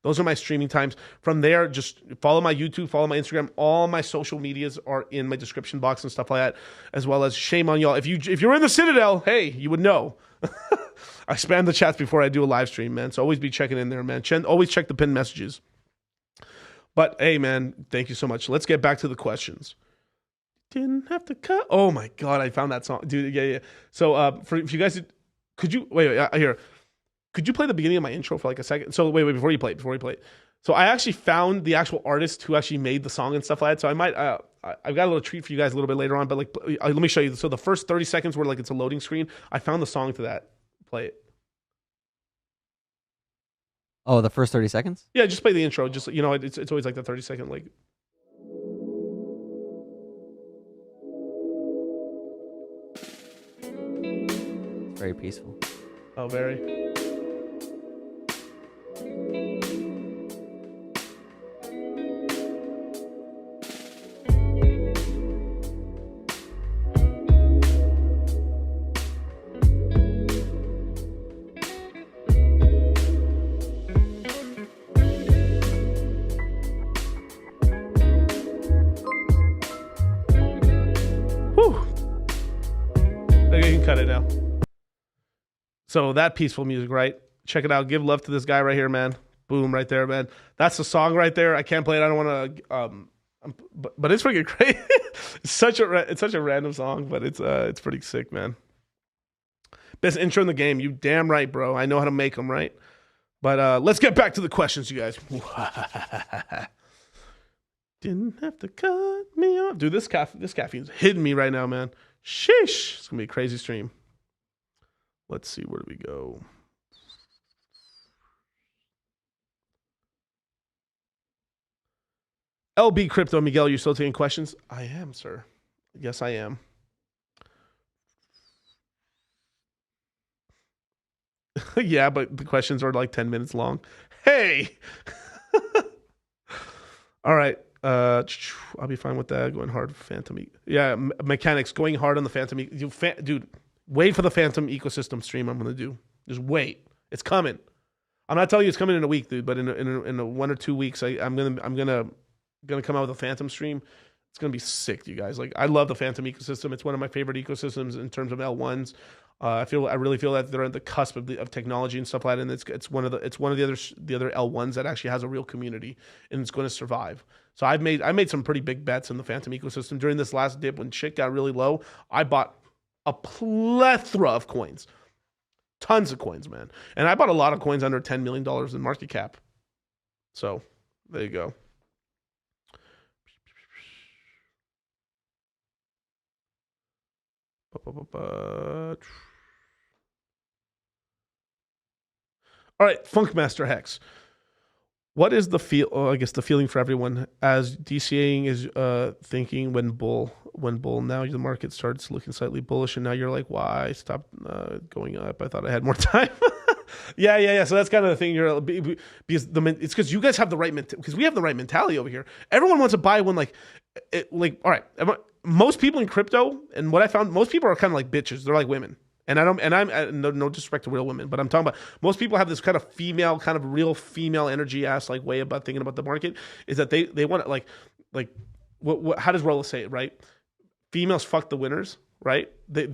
Those are my streaming times. From there, just follow my YouTube, follow my Instagram. All my social medias are in my description box and stuff like that, as well as shame on y'all. If you're in the Citadel, hey, you would know. I spam the chats before I do a live stream, man. So always be checking in there, man. Always check the pinned messages. But hey, man, thank you so much. Let's get back to the questions. Didn't have to cut. Oh my God, I found that song, dude. Yeah. So if you guys, could you wait? Here, could you play the beginning of my intro for like a second? So wait, before you play it. So I actually found the actual artist who actually made the song and stuff like that. So I might, I've got a little treat for you guys a little bit later on. But like, let me show you. So the first 30 seconds where like it's a loading screen, I found the song to that. Play it. Oh, the first 30 seconds? Yeah, just play the intro. Just, it's always like the 30-second, like. Very peaceful. Oh, very. Cut it now. So that peaceful music, right? Check it out. Give love to this guy right here, man. Boom, right there, man. That's the song right there. I can't play it. I don't want to. But it's freaking great. It's such a random song, but it's pretty sick, man. Best intro in the game. You damn right, bro. I know how to make them, right? But let's get back to the questions, you guys. Didn't have to cut me off, dude. This caffeine's hitting me right now, man. Sheesh. It's going to be a crazy stream. Let's see. Where do we go? LB Crypto. Miguel, you still taking questions? I am, sir. Yes, I am. Yeah, but the questions are like 10 minutes long. Hey! All right. I'll be fine with that. Going hard for Phantom. Yeah, mechanics. Going hard on the Phantom. Dude, wait for the Phantom ecosystem stream I'm going to do. Just wait. It's coming. I'm not telling you it's coming in a week, dude, but in a 1 or 2 weeks, I'm gonna come out with a Phantom stream. It's gonna be sick, you guys. Like, I love the Phantom ecosystem. It's one of my favorite ecosystems in terms of L1s. I really feel that they're at the cusp of technology and stuff like that, and it's one of the other L1s that actually has a real community and it's going to survive. So I made some pretty big bets in the Phantom ecosystem during this last dip when shit got really low. I bought a plethora of coins, tons of coins, man, and I bought a lot of coins under $10 million in market cap. So there you go. All right, Funkmaster Hex. What is the feel? Oh, I guess the feeling for everyone as DCAing is thinking when bull. Now the market starts looking slightly bullish, and now you're like, why stop going up? I thought I had more time. Yeah. So that's kind of the thing. Because it's because you guys have the right because we have the right mentality over here. Everyone wants to buy when all right. Most people in crypto, and what I found, most people are kind of like bitches. They're like women. And no disrespect to real women, but I'm talking about most people have this kind of female, kind of real female energy ass like way about thinking about the market. Is that they want to what how does Rollo say it, right? Females fuck the winners, right? They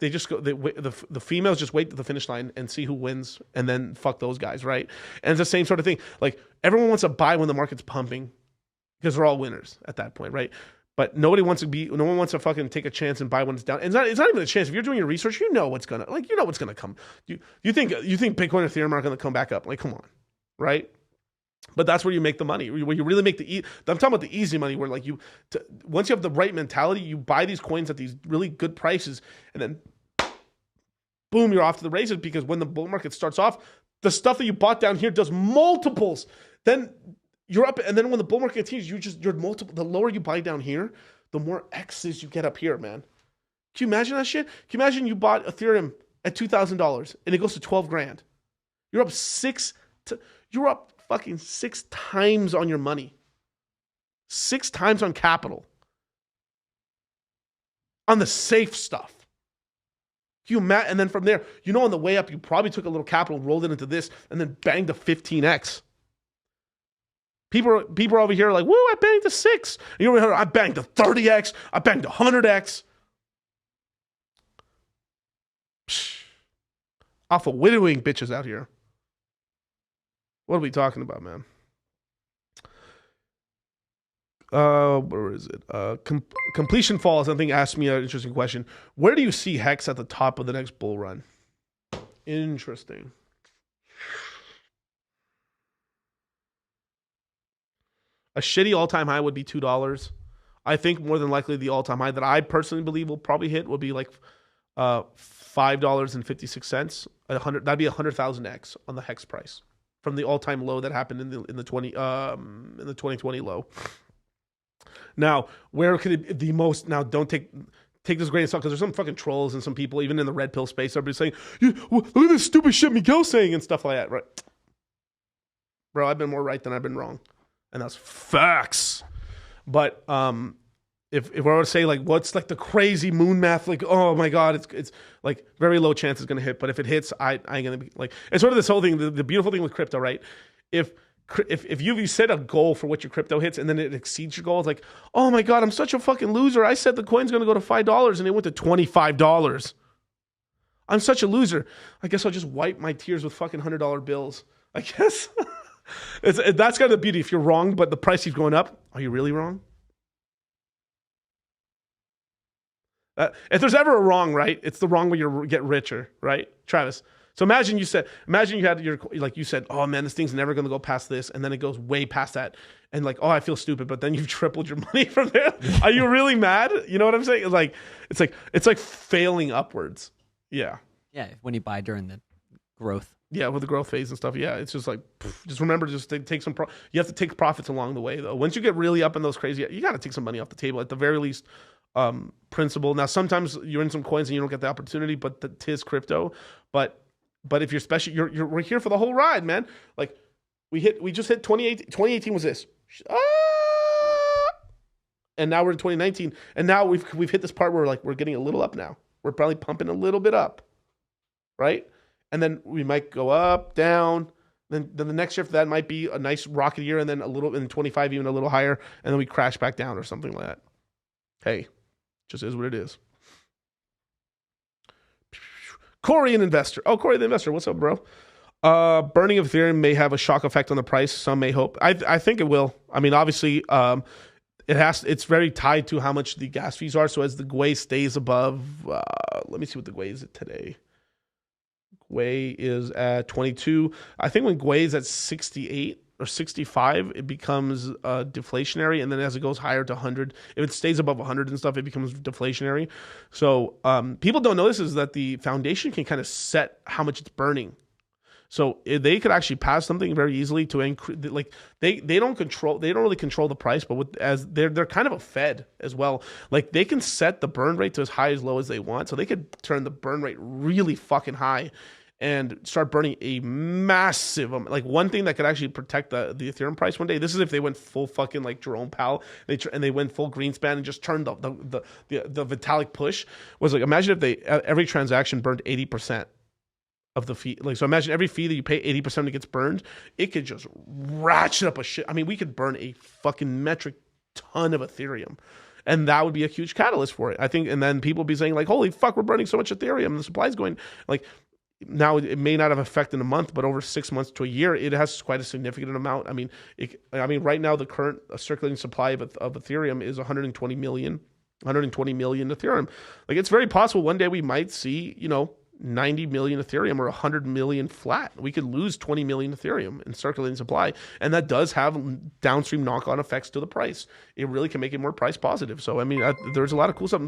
just go the females just wait to the finish line and see who wins and then fuck those guys, right? And it's the same sort of thing. Like everyone wants to buy when the market's pumping because they're all winners at that point, right? But no one wants to fucking take a chance and buy when it's down. And it's not even a chance. If you're doing your research, you know what's gonna come. You think Bitcoin or Ethereum aren't gonna come back up? Like, come on, right? But that's where you make the money. Where you really make I'm talking about the easy money. Where once you have the right mentality, you buy these coins at these really good prices, and then boom, you're off to the races. Because when the bull market starts off, the stuff that you bought down here does multiples. Then you're up, and then when the bull market continues, you're multiple. The lower you buy down here, the more X's you get up here, man. Can you imagine that shit? Can you imagine you bought Ethereum at $2,000 and it goes to $12,000? You're up fucking 6 times on your money, 6 times on capital, on the safe stuff. And then from there, on the way up, you probably took a little capital, rolled it into this, and then banged a 15x. People are over here like, woo, I banged a 6. And you're over here, I banged a 30x. I banged a 100x. Awful widowing bitches out here. What are we talking about, man? Where is it? Completion Falls, I think, asked me an interesting question. Where do you see Hex at the top of the next bull run? Interesting. A shitty all-time high would be $2. I think more than likely the all-time high that I personally believe will probably hit would be like $5.56. That'd be 100,000x on the Hex price from the all-time low that happened in the 2020 low. Now, where could it the most? Now, don't take this grain of salt because there's some fucking trolls and some people even in the red pill space. Everybody's saying, "Look at this stupid shit Miguel's saying" and stuff like that. Right, bro? I've been more right than I've been wrong. And that's facts. But if I were to say like what's like the crazy moon math, like oh my god, it's like very low chance it's gonna hit. But if it hits, I ain't gonna be like it's sort of this whole thing. The beautiful thing with crypto, right? If you set a goal for what your crypto hits and then it exceeds your goal, it's like oh my god, I'm such a fucking loser. I said the coin's gonna go to $5 and it went to $25. I'm such a loser. I guess I'll just wipe my tears with fucking $100 bills. I guess. That's kind of the beauty. If you're wrong, but the price keeps going up, are you really wrong? If there's ever a wrong, right, it's the wrong where you get richer, right, Travis? So imagine you had you said, oh man, this thing's never going to go past this, and then it goes way past that, and like, oh, I feel stupid, but then you've tripled your money from there. Are you really mad? You know what I'm saying? It's like failing upwards. Yeah. Yeah, when you buy during the growth. Yeah, with the growth phase and stuff. Yeah, it's just like, just remember, just take some. You have to take profits along the way, though. Once you get really up in those crazy, you got to take some money off the table at the very least. Principal. Now, sometimes you're in some coins and you don't get the opportunity, but tis crypto. But if you're special, we're here for the whole ride, man. Like we just hit 2018. 2018 was this, and now we're in 2019, and now we've hit this part where like we're getting a little up now. We're probably pumping a little bit up, right? And then we might go up, down. Then the next year for that might be a nice rocket year, and then a little in 25 even a little higher, and then we crash back down or something like that. Hey, just is what it is. Corey, an investor. Oh, Corey, the investor. What's up, bro? Burning of Ethereum may have a shock effect on the price. Some may hope. I think it will. I mean, obviously, it's very tied to how much the gas fees are. So as the GWEI stays above, let me see what the GWEI is at today. GWEI is at 22. I think when GWEI is at 68 or 65, it becomes deflationary. And then as it goes higher to 100, if it stays above 100 and stuff, it becomes deflationary. So people don't know this is that the foundation can kind of set how much it's burning. So they could actually pass something very easily to increase. Like they don't really control the price, but as they're kind of a Fed as well. Like they can set the burn rate to as high as low as they want, so they could turn the burn rate really fucking high, and start burning a massive, like one thing that could actually protect the Ethereum price one day. This is if they went full fucking like Jerome Powell, and they went full Greenspan and just turned the Vitalik push. Was like, imagine if they every transaction burned 80% of the fee. Like, so imagine every fee that you pay 80% that gets burned, it could just ratchet up a shit. I mean, we could burn a fucking metric ton of Ethereum. And that would be a huge catalyst for it, I think. And then people would be saying like, holy fuck, we're burning so much Ethereum. The supply is going like, now it may not have effect in a month, but over 6 months to a year, it has quite a significant amount. I mean, right now the current circulating supply of Ethereum is 120 million Ethereum. Like, it's very possible one day we might see, 90 million Ethereum or 100 million flat. We could lose 20 million Ethereum in circulating supply. And that does have downstream knock-on effects to the price. It really can make it more price positive. So, I mean, there's a lot of cool stuff.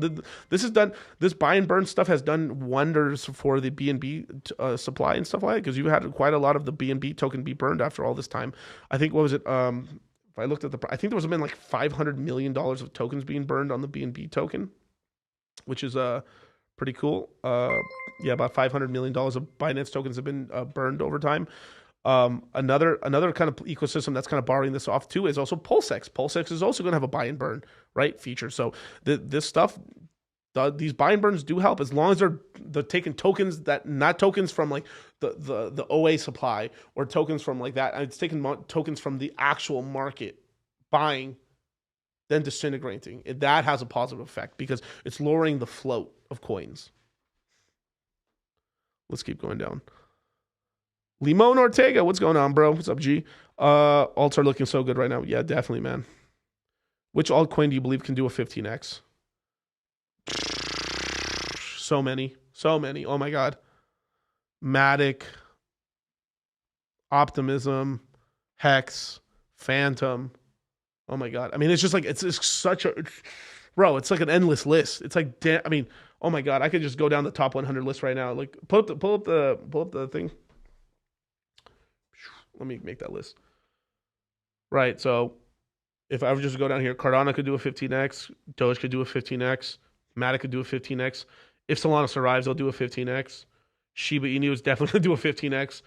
This buy and burn stuff has done wonders for the BNB supply and stuff like that, because you had quite a lot of the BNB token be burned after all this time. I think, what was it? If I looked at I think there was been like $500 million of tokens being burned on the BNB token, which is pretty cool. About $500 million of Binance tokens have been burned over time. Another kind of ecosystem that's kind of borrowing this off too is also PulseX. PulseX is also going to have a buy and burn, right, feature. So this stuff, these buy and burns do help, as long as they're taking tokens that, not tokens from like the OA supply or tokens from like that. It's taking tokens from the actual market buying, then disintegrating. That has a positive effect because it's lowering the float of coins. Let's keep going down. Limon Ortega, what's going on, bro? What's up, G? Alts are looking so good right now. Yeah, definitely, man. Which altcoin do you believe can do a 15x? So many. Oh my God. Matic, Optimism, Hex, Phantom. Oh my God. I mean, it's just like, it's such a, bro, it's like an endless list. It's like, I mean, oh my God, I could just go down the top 100 list right now. Like, pull up the thing. Let me make that list. Right, so if I would just go down here, Cardano could do a 15x, Doge could do a 15x, Matic could do a 15x. If Solana survives, they'll do a 15x. Shiba Inu is definitely going to do a 15x.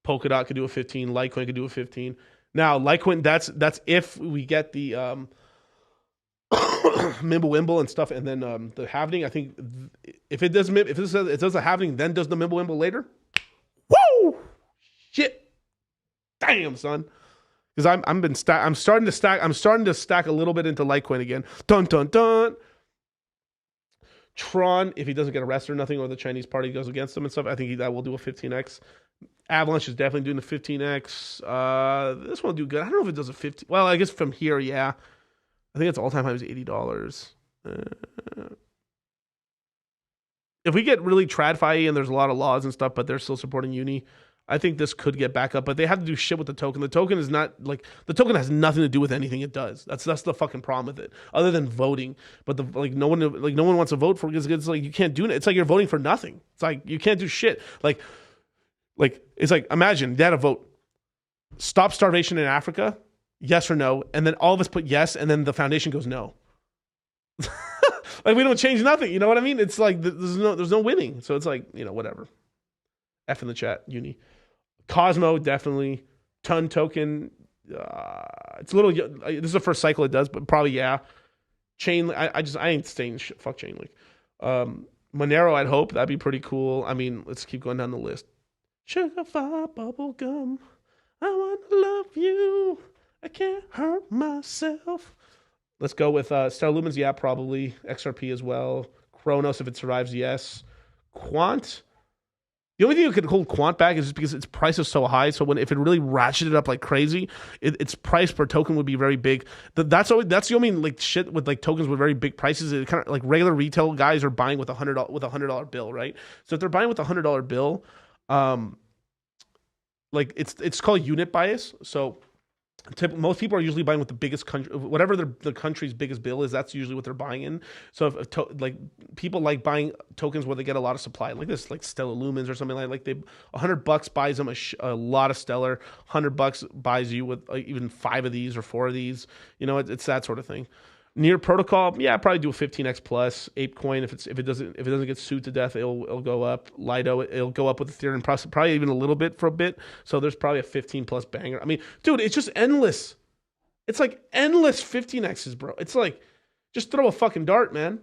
Polkadot could do a 15. Litecoin could do a 15. Now, Litecoin, that's if we get the Mimblewimble and stuff, and then the halving. I think if it does a halving, then does the Mimblewimble later. Woo! Shit! Damn, son. Because I'm starting to stack a little bit into Litecoin again. Dun dun dun. Tron, if he doesn't get arrested or nothing, or the Chinese party goes against him and stuff, I think that will do a 15x. Avalanche is definitely doing the 15x. This one will do good. I don't know if it does a 15. Well, I guess from here, yeah. I think its all-time high is $80. If we get really TradFi and there's a lot of laws and stuff, but they're still supporting Uni, I think this could get back up. But they have to do shit with the token. The token is not like, the token has nothing to do with anything it does. That's the fucking problem with it, other than voting. But no one wants to vote for it because it's like you can't do it. It's like you're voting for nothing. It's like you can't do shit. Like it's like, imagine you had a vote. Stop starvation in Africa. Yes or no, and then all of us put yes, and then the foundation goes no. Like, we don't change nothing. You know what I mean? It's like there's no winning. So it's like, whatever. F in the chat, Uni. Cosmo, definitely. Ton token. It's a little. This is the first cycle it does, but probably yeah. Chain. I ain't staying. Fuck Chainlink. Monero, I'd hope that'd be pretty cool. I mean, let's keep going down the list. Sugar fire, bubble gum. I want to love you. I can't hurt myself. Let's go with Stellar Lumens, yeah, probably. XRP as well. Chronos, if it survives, yes. Quant. The only thing that could hold Quant back is just because its price is so high. So if it really ratcheted up like crazy, its price per token would be very big. That's the only like shit with like tokens with very big prices. It kind of like regular retail guys are buying with $100 bill, right? So if they're buying with $100 bill, like it's called unit bias. So most people are usually buying with the biggest country, whatever the country's biggest bill is. That's usually what they're buying in. So if people like buying tokens where they get a lot of supply, like this, like Stellar Lumens or something like they $100 buys them a lot of Stellar. $100 buys you with even 5 of these or 4 of these. It's that sort of thing. Near protocol, yeah, I'd probably do a 15x plus. ApeCoin, if it doesn't get sued to death, it'll go up. Lido, it'll go up with Ethereum, probably even a little bit for a bit. So there's probably a 15 plus banger. I mean, dude, it's just endless. It's like endless 15x's, bro. It's like just throw a fucking dart, man.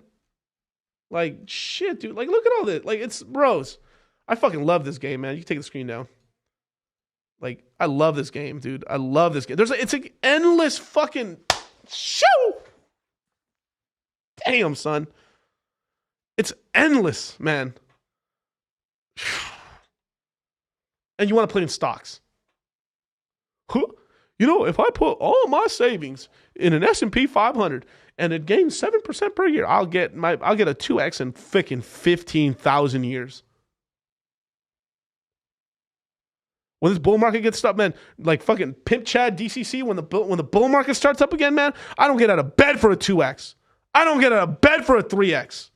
Like shit, dude. Like look at all this. Like it's bros. I fucking love this game, man. You can take the screen down. Like I love this game, dude. I love this game. It's like endless fucking shoo. Damn, son. It's endless, man. And you want to play in stocks. You know, if I put all my savings in an S&P 500 and it gains 7% per year, I'll get a 2x in freaking 15,000 years. When this bull market gets stopped, man, like fucking Pimp Chad DCC, when the bull market starts up again, man, I don't get out of bed for a 2x. I don't get out of bed for a 3x.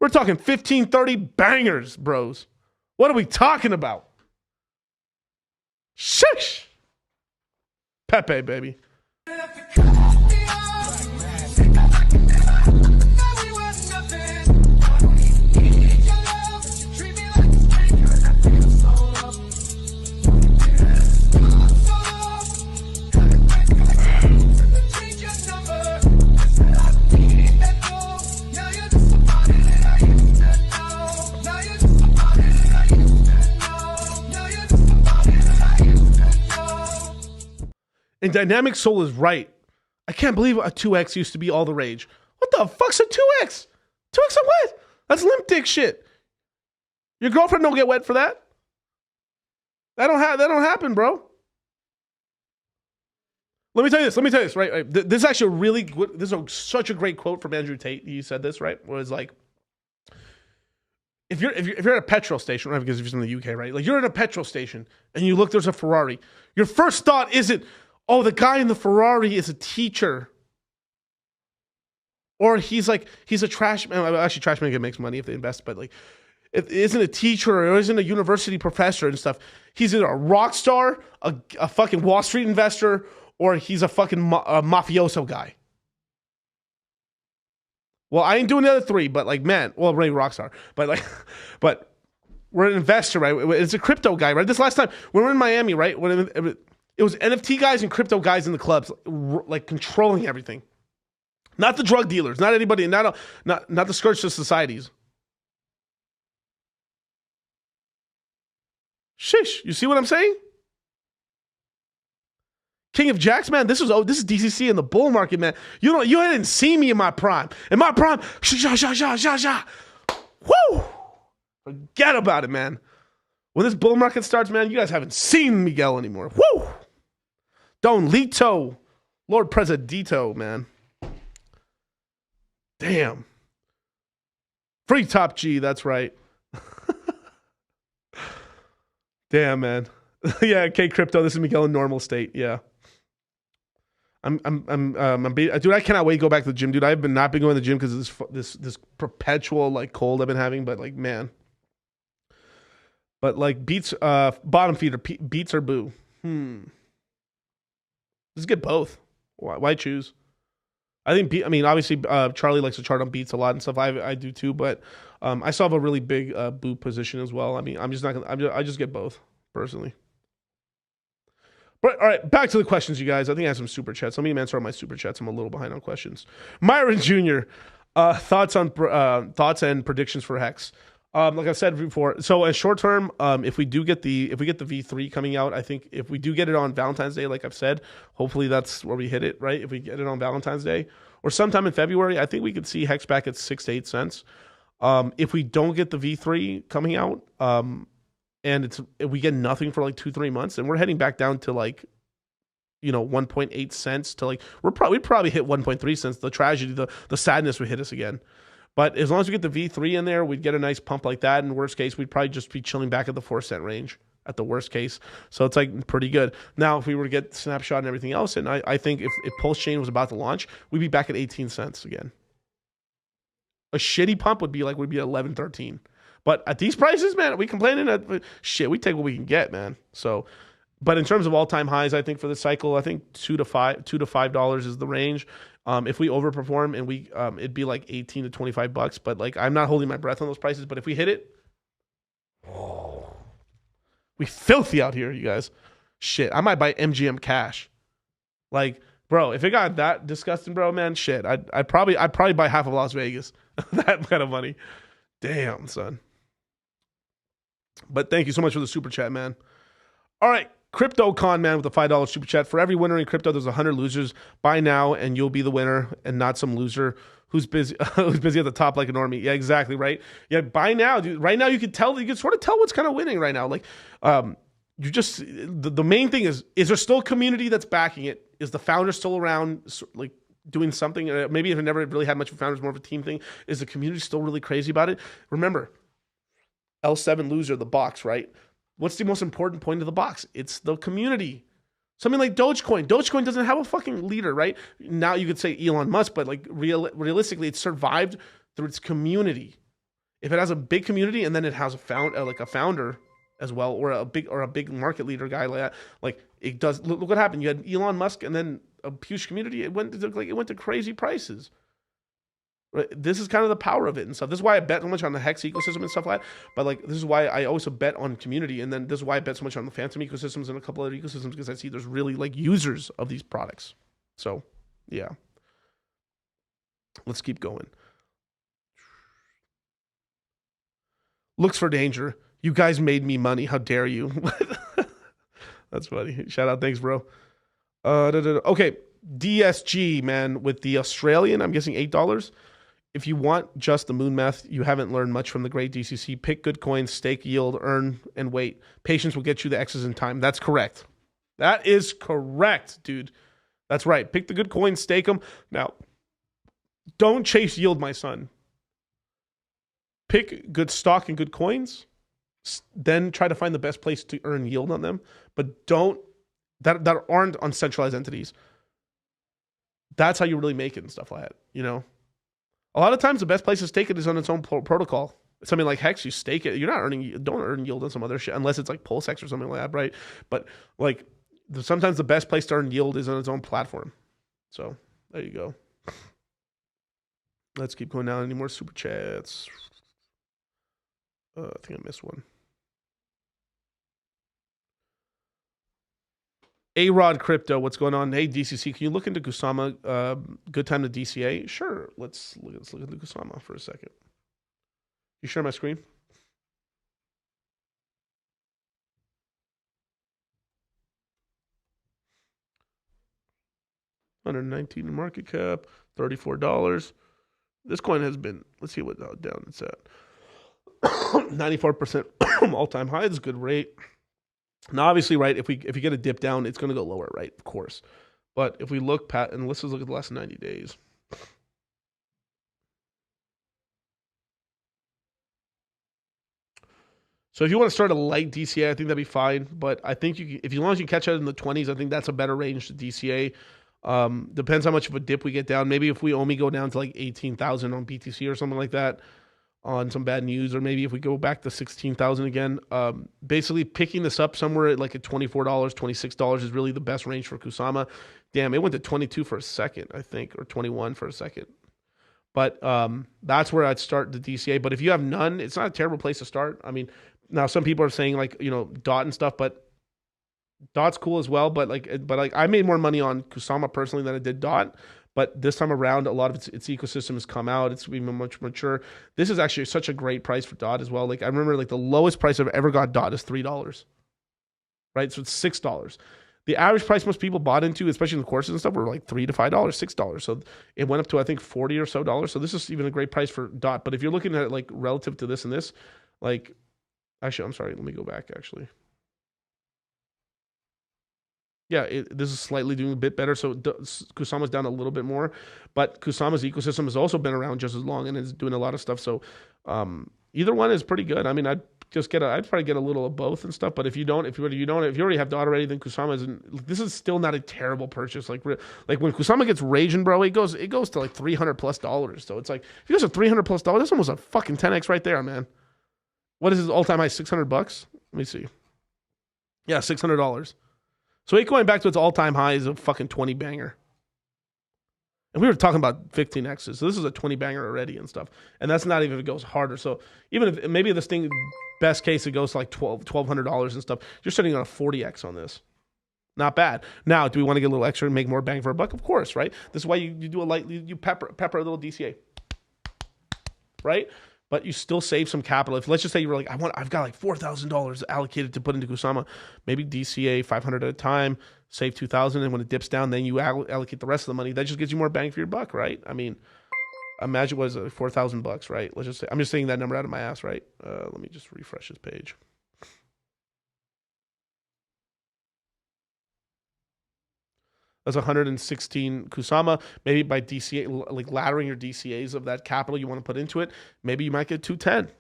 We're talking 15, 30 bangers, bros. What are we talking about? Shish! Pepe, baby. And Dynamic Soul is right. I can't believe a 2x used to be all the rage. What the fuck's a 2x? 2x on what? That's limp dick shit. Your girlfriend don't get wet for that. That don't happen, bro. Let me tell you this, right? This is actually a really good, such a great quote from Andrew Tate. He said this, right? Where it's like, if you're at a petrol station, right? Because if you're in the UK, right? Like you're at a petrol station and you look, there's a Ferrari. Your first thought isn't, oh, the guy in the Ferrari is a teacher. Or he's a trash man. Actually, trash man makes money if they invest, but like, if isn't a teacher or isn't a university professor and stuff. He's either a rock star, a fucking Wall Street investor, or he's a fucking mafioso guy. Well, I ain't doing the other three, but like, man, well, Ray Rockstar, but we're an investor, right? It's a crypto guy, right? This last time when we were in Miami, right? When it was NFT guys and crypto guys in the clubs, like controlling everything. Not the drug dealers, not anybody, not the scourge of societies. Shish, you see what I'm saying? King of Jacks, man, this is DCC in the bull market, man. You didn't see me in my prime. In my prime, woo! Forget about it, man. When this bull market starts, man, you guys haven't seen Miguel anymore. Woo! Don Lito, Lord Presidito, man. Damn. Free Top G, that's right. Damn, man. Yeah, K Crypto, this is Miguel in normal state. Yeah. Dude, I cannot wait to go back to the gym, dude. I've not been going to the gym because of this perpetual like cold I've been having, but like, man. But like beats, bottom feeder, beats or boo. Just get both. Why choose? I think, obviously, Charlie likes to chart on beats a lot and stuff. I do too, but I still have a really big boo position as well. I mean, I'm just not gonna. I just get both personally. But all right, back to the questions, you guys. I think I have some super chats. Let me answer all my super chats. I'm a little behind on questions. Myron Jr. Thoughts and predictions for Hex. Like I said before, so as short term, if we get the V3 coming out, I think if we do get it on Valentine's Day, like I've said, hopefully that's where we hit it, right? If we get it on Valentine's Day or sometime in February, I think we could see Hex back at 6 to 8 cents. If we don't get the V3 coming out, and if we get nothing for like 2-3 months, and we're heading back down to like, 1.8 cents to like we'd probably hit 1.3 cents. The tragedy, the sadness would hit us again. But as long as we get the V3 in there, we'd get a nice pump like that. In worst case, we'd probably just be chilling back at the 4 cent range at the worst case. So it's like pretty good. Now, if we were to get Snapshot and everything else, and I think if Pulse Chain was about to launch, we'd be back at 18 cents again. A shitty pump would be at 11, 13. But at these prices, man, we complaining that shit, we take what we can get, man. So, But in terms of all-time highs, I think for the cycle, I think $2 to $5 is the range. If we overperform and we, it'd be like 18 to 25 bucks. But like, I'm not holding my breath on those prices. But if we hit it, we filthy out here, you guys. Shit, I might buy MGM cash. Like, bro, if it got that disgusting, bro, man, shit, I'd probably buy half of Las Vegas. That kind of money. Damn, son. But thank you so much for the super chat, man. All right. Crypto Con Man with a $5 super chat. For every winner in crypto, there's 100 losers. Buy now and you'll be the winner and not some loser who's busy at the top like a normie. Yeah, exactly, right? Yeah, buy now, dude. Right now you can sort of tell what's kind of winning right now. Like you just the main thing is there still a community that's backing it? Is the founder still around like doing something? Maybe if it never really had much of a founder, it's more of a team thing. Is the community still really crazy about it? Remember, L7 loser, the box, right? What's the most important point of the box? It's the community. Something like Dogecoin. Dogecoin doesn't have a fucking leader, right? Now you could say Elon Musk, but like realistically, it survived through its community. If it has a big community and then it has a founder as well, or a big market leader guy like that, like it does. Look what happened. You had Elon Musk and then a huge community. It went to crazy prices. Right? This is kind of the power of it and stuff. This is why I bet so much on the Hex ecosystem and stuff like that. But like, this is why I always bet on community. And then this is why I bet so much on the Phantom ecosystems and a couple other ecosystems, because I see there's really like users of these products. So yeah, let's keep going. Looks for danger. You guys made me money. How dare you? That's funny. Shout out. Thanks, bro. Okay. DSG, man, with the Australian, I'm guessing $8. If you want just the moon math, you haven't learned much from the great DCC. Pick good coins, stake, yield, earn, and wait. Patience will get you the X's in time. That's correct. That is correct, dude. That's right. Pick the good coins, stake them. Now, don't chase yield, my son. Pick good stock and good coins, then try to find the best place to earn yield on them. But don't, that aren't on centralized entities. That's how you really make it and stuff like that, you know? A lot of times the best place to stake it is on its own protocol. Something like Hex, you stake it. You're not don't earn yield on some other shit unless it's like Pulse Hex or something like that, right? But like sometimes the best place to earn yield is on its own platform. So there you go. Let's keep going down. Any more super chats? I think I missed one. A-Rod Crypto, what's going on? Hey, DCC, can you look into Kusama? Good time to DCA? Sure. Let's look at the Kusama for a second. You share my screen? $119 in market cap, $34. This coin has been, let's see what down it's at. 94% all-time high. It's a good rate. Now, obviously, right, if you get a dip down, it's going to go lower, right? Of course. But if we look, and let's just look at the last 90 days. So if you want to start a light DCA, I think that'd be fine. But I think as long as you catch it in the 20s, I think that's a better range to DCA. Depends how much of a dip we get down. Maybe if we only go down to like 18,000 on BTC or something like that, on some bad news, or maybe if we go back to 16,000 again, basically picking this up somewhere at like at $24, $26 is really the best range for Kusama. Damn, it went to 22 for a second, I think, or 21 for a second. But that's where I'd start the DCA. But if you have none, it's not a terrible place to start. I mean, now some people are saying like, you know, DOT and stuff, but DOT's cool as well. But I made more money on Kusama personally than I did DOT. But this time around, a lot of its ecosystem has come out. It's even much mature. This is actually such a great price for DOT as well. Like I remember, like the lowest price I've ever got DOT is $3, right? So it's $6. The average price most people bought into, especially in the courses and stuff, were like $3 to $5, $6. So it went up to I think $40 or so. So this is even a great price for DOT. But if you're looking at it like relative to this and this, like actually, I'm sorry. Let me go back actually. Yeah, this is slightly doing a bit better. So Kusama's down a little bit more, but Kusama's ecosystem has also been around just as long and is doing a lot of stuff. So either one is pretty good. I mean, I'd probably get a little of both and stuff. But if you already have DOT already, then Kusama isn't. This is still not a terrible purchase. Like when Kusama gets raging, bro, it goes to like $300+. So it's like if it goes to $300+, that's almost a fucking 10x right there, man. What is his all-time high? $600? Let me see. Yeah, $600. So it going back to its all-time high is a fucking 20 banger. And we were talking about 15x's. So this is a 20 banger already and stuff. And that's not even if it goes harder. So even if maybe this thing, best case, it goes to like $1,200 and stuff. You're sitting on a 40x on this. Not bad. Now, do we want to get a little extra and make more bang for a buck? Of course, right? This is why you do a light, you pepper a little DCA, right? But you still save some capital. If let's just say you were like, I've got like $4,000 allocated to put into Kusama, maybe DCA 500 at a time, save 2,000, and when it dips down, then you allocate the rest of the money. That just gives you more bang for your buck, right? I mean, imagine what is it, 4,000 bucks, right? Let's just say I'm just saying that number out of my ass, right? Let me just refresh this page. That's 116 Kusama. Maybe by DCA, like laddering your DCAs of that capital you want to put into it, maybe you might get 210.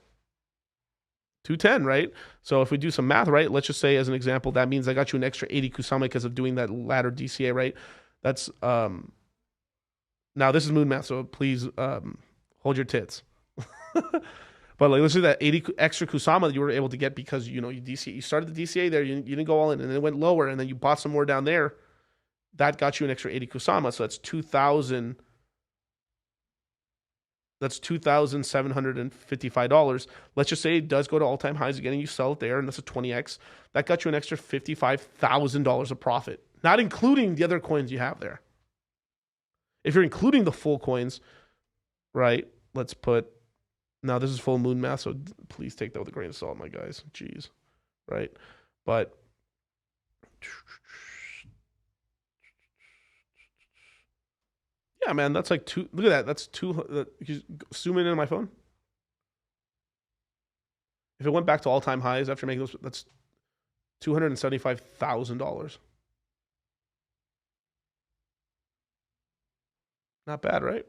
210, right? So if we do some math, right, let's just say as an example, that means I got you an extra 80 Kusama because of doing that ladder DCA, right? That's, now this is moon math, so please hold your tits. But like, let's say that 80 extra Kusama that you were able to get because, you started the DCA there, you didn't go all in, and then it went lower, and then you bought some more down there. That got you an extra 80 Kusama, so that's 2,000. That's $2,755. Let's just say it does go to all-time highs again, and you sell it there, and that's a 20x. That got you an extra $55,000 of profit, not including the other coins you have there. If you're including the full coins, right? Let's put. Now this is full moon math, so please take that with a grain of salt, my guys. Jeez, right? But. Yeah, man, that's like two. Look at that. That's two. You zoom in on my phone. If it went back to all-time highs after making those, that's $275,000. Not bad, right?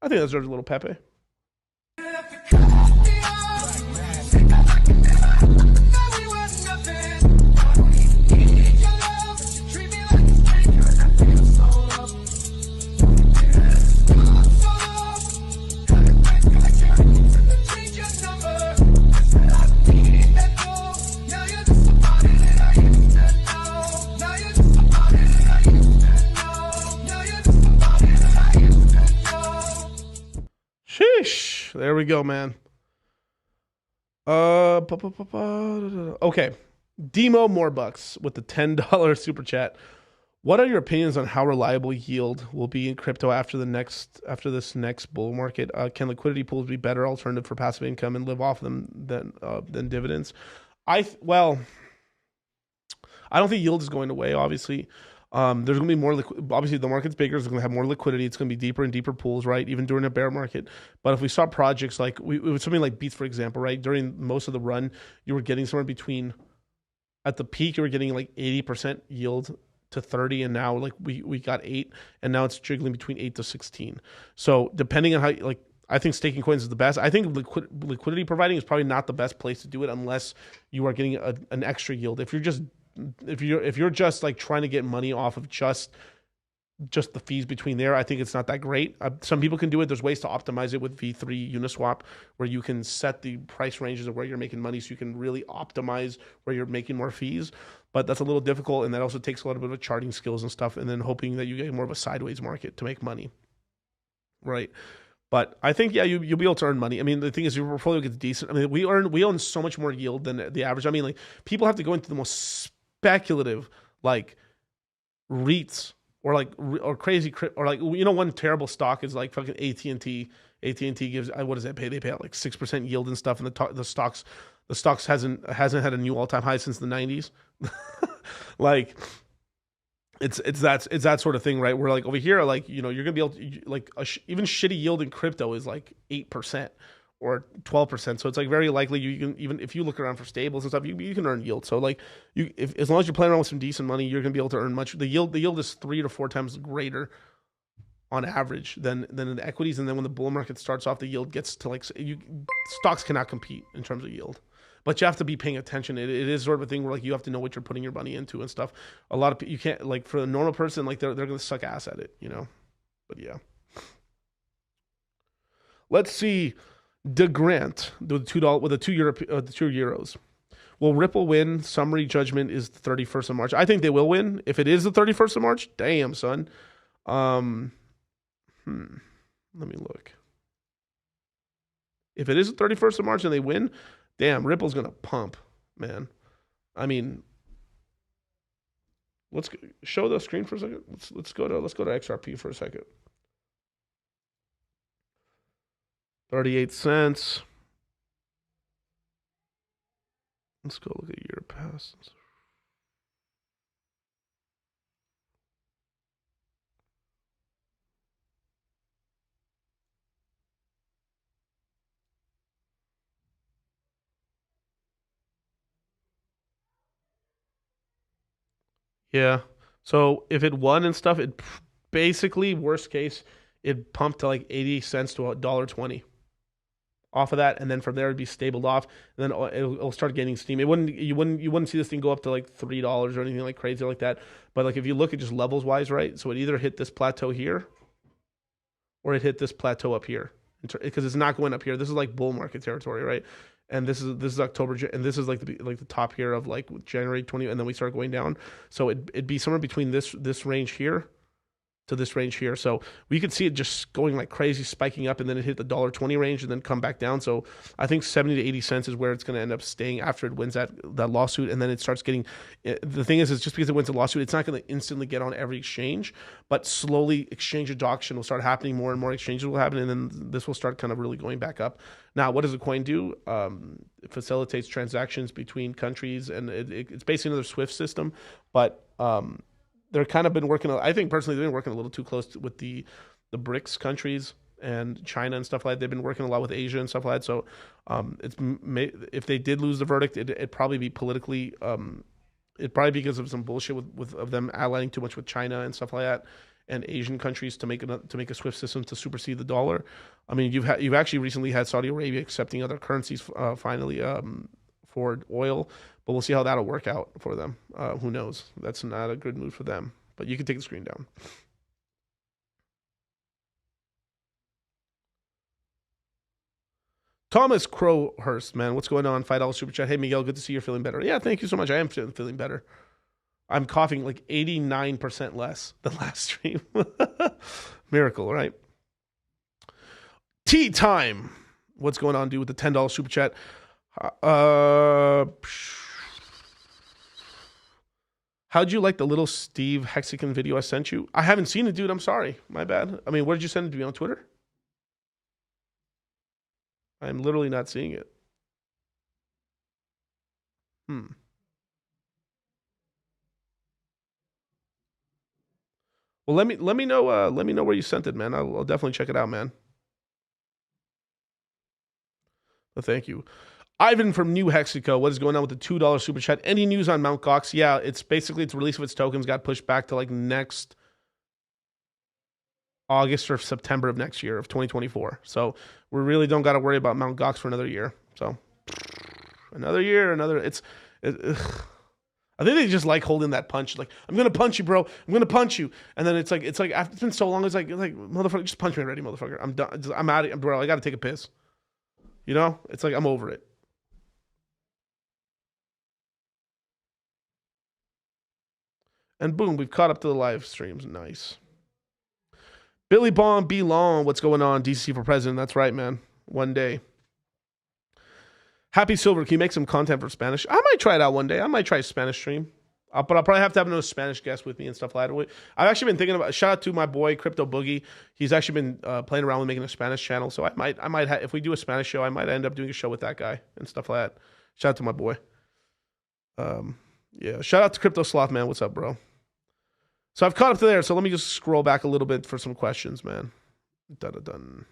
I think that deserves a little Pepe. Sheesh. There we go, man. Okay. Demo more bucks with the $10 super chat. What are your opinions on how reliable yield will be in crypto after this next bull market? Can liquidity pools be better alternative for passive income and live off them than dividends? I don't think yield is going away, obviously. There's going to be more, obviously the market's bigger, it's going to have more liquidity, it's going to be deeper and deeper pools, right? Even during a bear market. But if we saw projects like, something like Beats, for example, right? During most of the run, you were getting somewhere between, at the peak, you were getting like 80% yield to 30, and now like we got 8, and now it's jiggling between 8 to 16. So depending on how, like, I think staking coins is the best. I think liquidity providing is probably not the best place to do it unless you are getting an extra yield. If you're just like trying to get money off of just the fees between there, I think it's not that great. Some people can do it. There's ways to optimize it with V3 Uniswap, where you can set the price ranges of where you're making money, so you can really optimize where you're making more fees. But that's a little difficult, and that also takes a little bit of charting skills and stuff, and then hoping that you get more of a sideways market to make money, right? But I think, yeah, you'll be able to earn money. I mean, the thing is, your portfolio gets decent. I mean, we own so much more yield than the average. I mean, like, people have to go into the most speculative, like, REITs or crazy, or like, one terrible stock is like fucking AT&T. AT&T gives, what does that pay? They pay out like 6% yield and stuff, and the stocks hasn't had a new all-time high since the 90s. Like, it's that sort of thing, right? Where like over here, like, you're gonna be able to, like, even shitty yield in crypto is like 8% or 12%. So it's like very likely you can, even if you look around for stables and stuff, you can earn yield. So like, as long as you're playing around with some decent money, you're gonna be able to earn much. The yield is 3 to 4 times greater on average than in the equities. And then when the bull market starts off, the yield gets to like, stocks cannot compete in terms of yield. But you have to be paying attention. It is sort of a thing where like you have to know what you're putting your money into and stuff. A lot of people, you can't, like, for a normal person, like they're gonna suck ass at it, But yeah. Let's see. De Grant with $2 with the €2. Will Ripple win? Summary judgment is the 31st of March. I think they will win. If it is the 31st of March, damn, son. Let me look. If it is the 31st of March and they win, damn, Ripple's going to pump, man. I mean, let's show the screen for a second. Let's go to XRP for a second. 38 cents. Let's go look at year past. Yeah. So if it won and stuff, it basically, worst case, it pumped to like 80 cents to $1.20 off of that, and then from there it'd be stabled off, and then it'll start gaining steam. You wouldn't see this thing go up to like $3 or anything like crazy like that. But like if you look at just levels wise, right? So it either hit this plateau here, or it hit this plateau up here, because it's not going up here. This is like bull market territory, right? And this is October, and this is like the top here of like January 20, and then we start going down. So it'd be somewhere between this range here to this range here. So we could see it just going like crazy, spiking up, and then it hit the $1.20 range and then come back down. So I think 70 to 80 cents is where it's going to end up staying after it wins that lawsuit. And then it starts getting, the thing is just because it wins a lawsuit, it's not going to instantly get on every exchange, but slowly exchange adoption will start happening. More and more exchanges will happen. And then this will start kind of really going back up. Now, what does the coin do? It facilitates transactions between countries, and it's basically another SWIFT system, but, they're kind of been working, I think personally, they've been working a little too close with the BRICS countries and China and stuff like that. They've been working a lot with Asia and stuff like that. So if they did lose the verdict, it'd probably be politically, it'd probably be because of some bullshit of them allying too much with China and stuff like that, and Asian countries to make a SWIFT system to supersede the dollar. I mean, you've actually recently had Saudi Arabia accepting other currencies finally for oil. But we'll see how that'll work out for them. Who knows? That's not a good move for them. But you can take the screen down. Thomas Crowhurst, man, what's going on? $5 super chat. Hey, Miguel, good to see you're feeling better. Yeah, thank you so much. I am feeling better. I'm coughing like 89% less than last stream. Miracle, right? Tea time. What's going on, dude, with the $10 super chat? How'd you like the little Steve Hexagon video I sent you? I haven't seen it, dude. I'm sorry. My bad. I mean, where did you send it to me? On Twitter? I'm literally not seeing it. Well, let me know. Let me know where you sent it, man. I'll definitely check it out, man. Well, thank you. Ivan from New Mexico, what is going on with the $2 super chat? Any news on Mt. Gox? Yeah, it's release of its tokens got pushed back to like next August or September of next year of 2024. So we really don't got to worry about Mt. Gox for another year. So another year, I think they just like holding that punch. Like, I'm gonna punch you, bro. I'm gonna punch you, and then it's like after it's been so long. It's like motherfucker, just punch me already, motherfucker. I'm done. I'm out of here, bro. I got to take a piss. You know, it's like I'm over it. And boom, we've caught up to the live streams. Nice. Billy Bond, B. Long, what's going on? DC for president. That's right, man. One day. Happy Silver, can you make some content for Spanish? I might try it out one day. I might try a Spanish stream. But I'll probably have to have another Spanish guest with me and stuff like that. I've actually been thinking about, shout out to my boy, Crypto Boogie. He's actually been playing around with making a Spanish channel. So I might if we do a Spanish show, I might end up doing a show with that guy and stuff like that. Shout out to my boy. Yeah, shout out to Crypto Sloth, man. What's up, bro? So I've caught up to there. So let me just scroll back a little bit for some questions, man. Dun-dun-dun.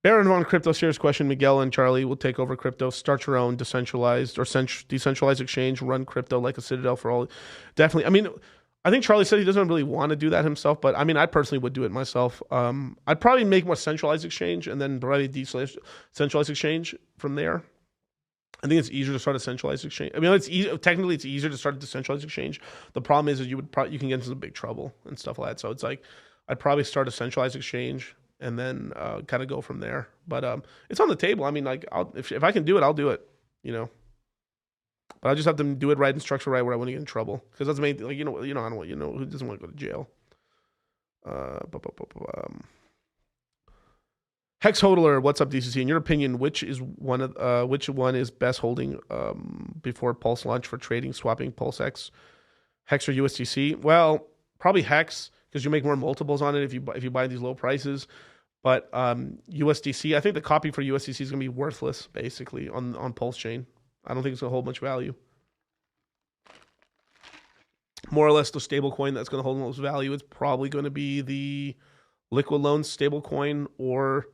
Baron Von Crypto, serious question. Miguel and Charlie will take over crypto. Start your own decentralized or decentralized exchange. Run crypto like a Citadel for all. Definitely. I mean, I think Charlie said he doesn't really want to do that himself, but I mean, I personally would do it myself. I'd probably make more centralized exchange and then probably decentralized exchange from there. I think it's easier to start a centralized exchange. I mean, technically it's easier to start a decentralized exchange. The problem is that you can get into some big trouble and stuff like that. So it's like, I'd probably start a centralized exchange and then kind of go from there. But it's on the table. I mean, like, if I can do it, I'll do it. You know, but I just have to do it right and structure right where I wouldn't get in trouble, because that's the main thing. Like, I don't want, who doesn't want to go to jail. Hex Hodler, what's up, DCC? In your opinion, which one is best holding before Pulse launch for trading, swapping Pulse Hex or USDC? Well, probably Hex, because you make more multiples on it if you buy these low prices. But USDC, I think the copy for USDC is going to be worthless basically on Pulse chain. I don't think it's going to hold much value. More or less, the stable coin that's going to hold the most value is probably going to be the Liquid Loans stable coin, or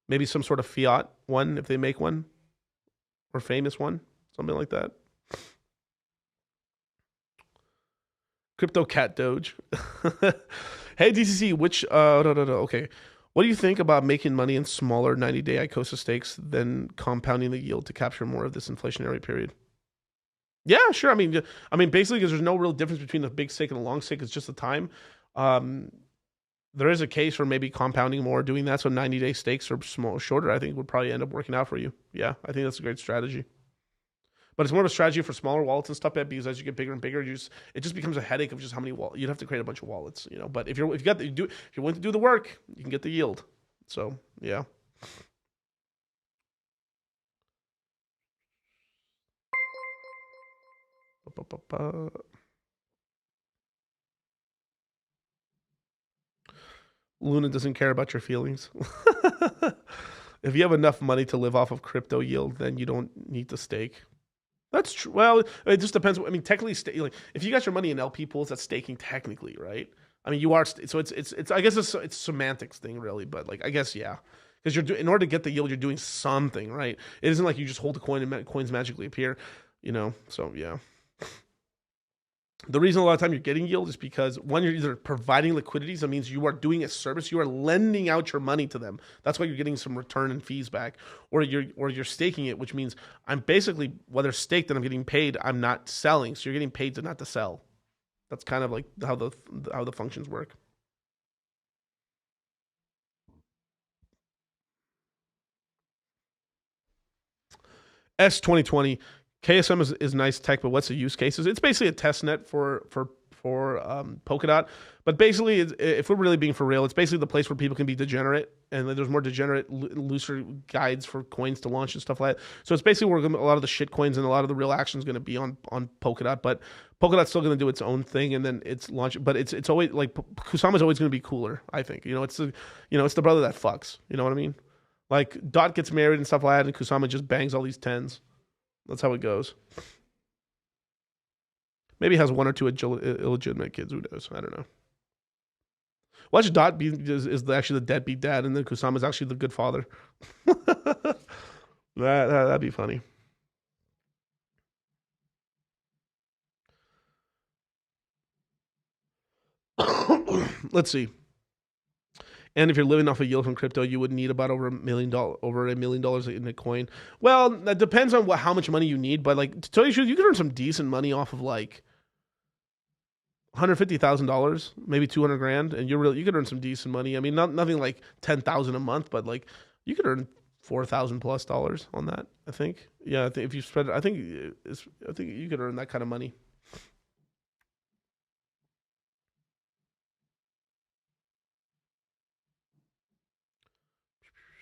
maybe some sort of fiat one if they make one, or famous one, something like that. Crypto Cat Doge. Hey DCC, okay. What do you think about making money in smaller 90-day ICOSA stakes than compounding the yield to capture more of this inflationary period? Yeah, sure. I mean, basically, because there's no real difference between the big stake and the long stake. It's just the time. There is a case for maybe compounding more, doing that. So 90-day stakes or shorter, I think would probably end up working out for you. Yeah, I think that's a great strategy. But it's more of a strategy for smaller wallets and stuff, because as you get bigger and bigger, it just becomes a headache of just how many wallets. You'd have to create a bunch of wallets, But if you're willing to do the work, you can get the yield. So yeah. Luna doesn't care about your feelings. If you have enough money to live off of crypto yield, then you don't need to stake. That's true. Well, it just depends. I mean, technically, like, if you got your money in LP pools, that's staking technically, right? I mean, you are. So it's. I guess it's semantics thing, really. But like, I guess yeah, because in order to get the yield, you're doing something, right? It isn't like you just hold a coin and coins magically appear, So yeah. The reason a lot of time you're getting yield is because, one, you're either providing liquidity, so that means you are doing a service, you are lending out your money to them. That's why you're getting some return and fees back, or you're staking it, which means I'm basically, whether staked and I'm getting paid, I'm not selling, so you're getting paid to not to sell. That's kind of like how the functions work. S2020. KSM is nice tech, but what's the use cases? It's basically a test net for Polkadot. But basically, if we're really being for real, it's basically the place where people can be degenerate, and there's more degenerate, looser guides for coins to launch and stuff like that. So it's basically where a lot of the shit coins and a lot of the real action is going to be on Polkadot. But Polkadot's still going to do its own thing, and then it's launch. But it's always like Kusama is always going to be cooler. I think it's the brother that fucks. You know what I mean? Like Dot gets married and stuff like that, and Kusama just bangs all these tens. That's how it goes. Maybe has one or two illegitimate kids. Who knows? I don't know. Watch Dot is actually the deadbeat dad, and then Kusama is actually the good father. That'd be funny. Let's see. And if you're living off a yield from crypto, you would need about over $1 million in a coin. Well, that depends on how much money you need. But like, to tell you the truth, you can earn some decent money off of like $150,000, maybe 200 grand, and you could earn some decent money. I mean, nothing like 10,000 a month, but like you could earn $4,000+ on that. I think. Yeah, I think if you spread it, I think you could earn that kind of money.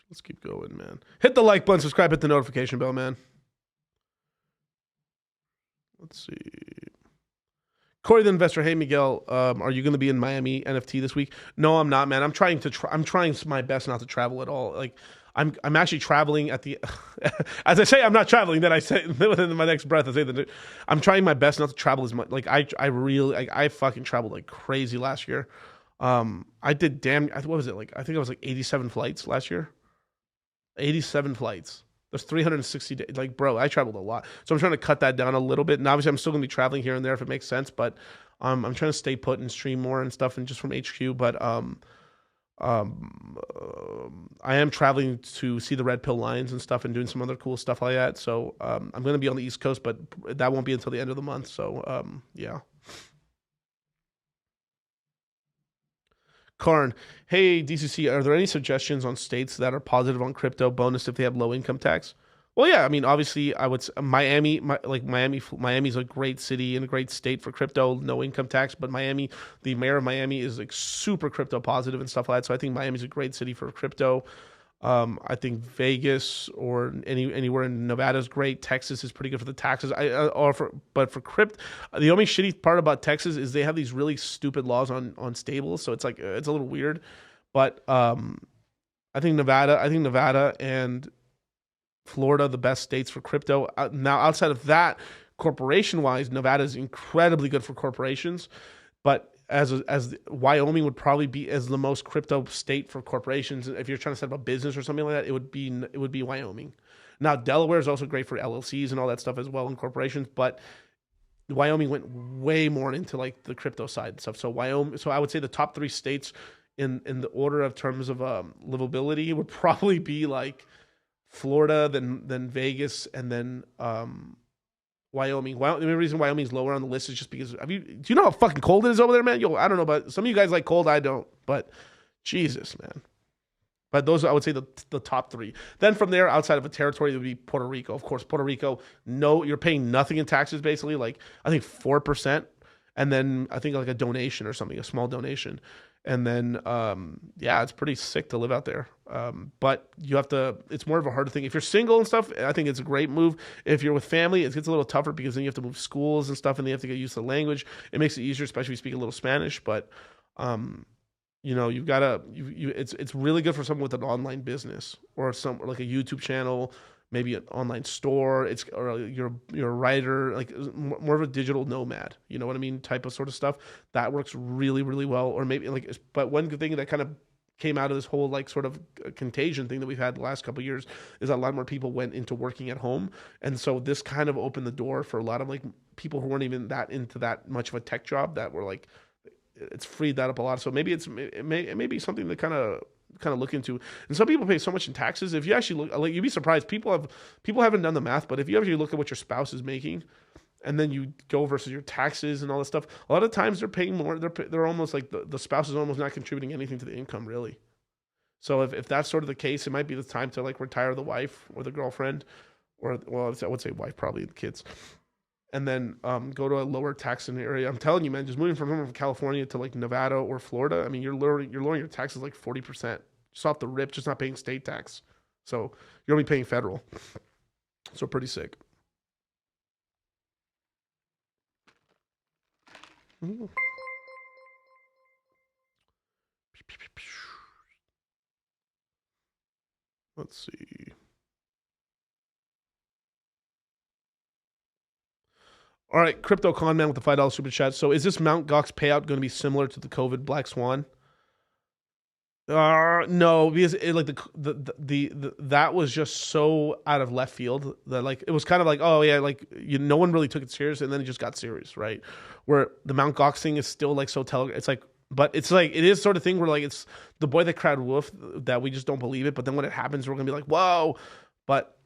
Let's keep going, man. Hit the like button, subscribe, hit the notification bell, man. Let's see. Corey the investor. Hey Miguel, are you going to be in Miami NFT this week? No, I'm not, man. I'm trying my best not to travel at all. Like I'm actually traveling at the. As I say, I'm not traveling. Then I say within my next breath, I say that I'm trying my best not to travel as much. Like I fucking traveled like crazy last year. I did what was it like? I think it was like 87 flights last year. 87 flights. There's 360 days. Like, bro, I traveled a lot. So I'm trying to cut that down a little bit. And obviously, I'm still going to be traveling here and there if it makes sense. But I'm trying to stay put and stream more and stuff and just from HQ. But I am traveling to see the Red Pill Lions and stuff and doing some other cool stuff like that. So I'm going to be on the East Coast, but that won't be until the end of the month. So, yeah. Karn, hey DCC, are there any suggestions on states that are positive on crypto bonus if they have low income tax? Well, yeah, I mean, obviously, I would Miami, Miami's a great city and a great state for crypto, no income tax. But Miami, the mayor of Miami is like super crypto positive and stuff like that. So I think Miami's a great city for crypto. I think Vegas or anywhere in Nevada is great. Texas is pretty good for the taxes. But for crypto, the only shitty part about Texas is they have these really stupid laws on stables. So it's like it's a little weird. But I think Nevada and Florida, the best states for crypto. Now, outside of that, corporation-wise, Nevada is incredibly good for corporations, but as Wyoming would probably be as the most crypto state for corporations. If you're trying to set up a business or something like that, it would be Wyoming. Now, Delaware is also great for LLCs and all that stuff as well, and corporations, but Wyoming went way more into like the crypto side and stuff. So I would say the top 3 states in the order of terms of livability would probably be like Florida, then Vegas, and then Wyoming. The only reason Wyoming's lower on the list is just because do you know how fucking cold it is over there, man? Yo, I don't know, but some of you guys like cold, I don't. But Jesus, man. But those are, I would say, the top 3. Then from there, outside of a territory, it would be Puerto Rico. Of course, Puerto Rico, no, you're paying nothing in taxes, basically, like I think 4%, and then I think like a donation or something, a small donation. And then, yeah, it's pretty sick to live out there. But you have to, it's more of a harder thing. If you're single and stuff, I think it's a great move. If you're with family, it gets a little tougher because then you have to move schools and stuff and they have to get used to the language. It makes it easier, especially if you speak a little Spanish. But, you know, you've got to, it's really good for someone with an online business or like a YouTube channel, maybe an online store. Or you're a writer, like more of a digital nomad, you know what I mean? Type of sort of stuff that works really, really well. Or maybe like, but one good thing that kind of came out of this whole like sort of contagion thing that we've had the last couple of years is that a lot more people went into working at home. And so this kind of opened the door for a lot of like people who weren't even that into that much of a tech job that were like, it's freed that up a lot. So maybe it may be something to kind of look into. And some people pay so much in taxes. If you actually look, like, you'd be surprised. People haven't done the math, but if you actually look at what your spouse is making, and then you go versus your taxes and all this stuff, a lot of times they're paying more. They're almost like the spouse is almost not contributing anything to the income really. So if that's sort of the case, it might be the time to like retire the wife or the girlfriend, or well, I would say wife, probably the kids. And then go to a lower taxing area. I'm telling you, man, just moving from California to like Nevada or Florida, I mean, you're lowering your taxes like 40%. Just off the rip, just not paying state tax. So you're only paying federal. So pretty sick. Let's see. All right, Crypto Con Man with the $5 super chat. So is this Mt. Gox payout going to be similar to the COVID Black Swan? No, because like the that was just so out of left field that like it was kind of like, oh yeah, like no one really took it serious, and then it just got serious, right? Where the Mt. Gox thing is still like so it's like, but it's like it is sort of thing where like it's the boy that cried wolf that we just don't believe it, but then when it happens, we're gonna be like, whoa, but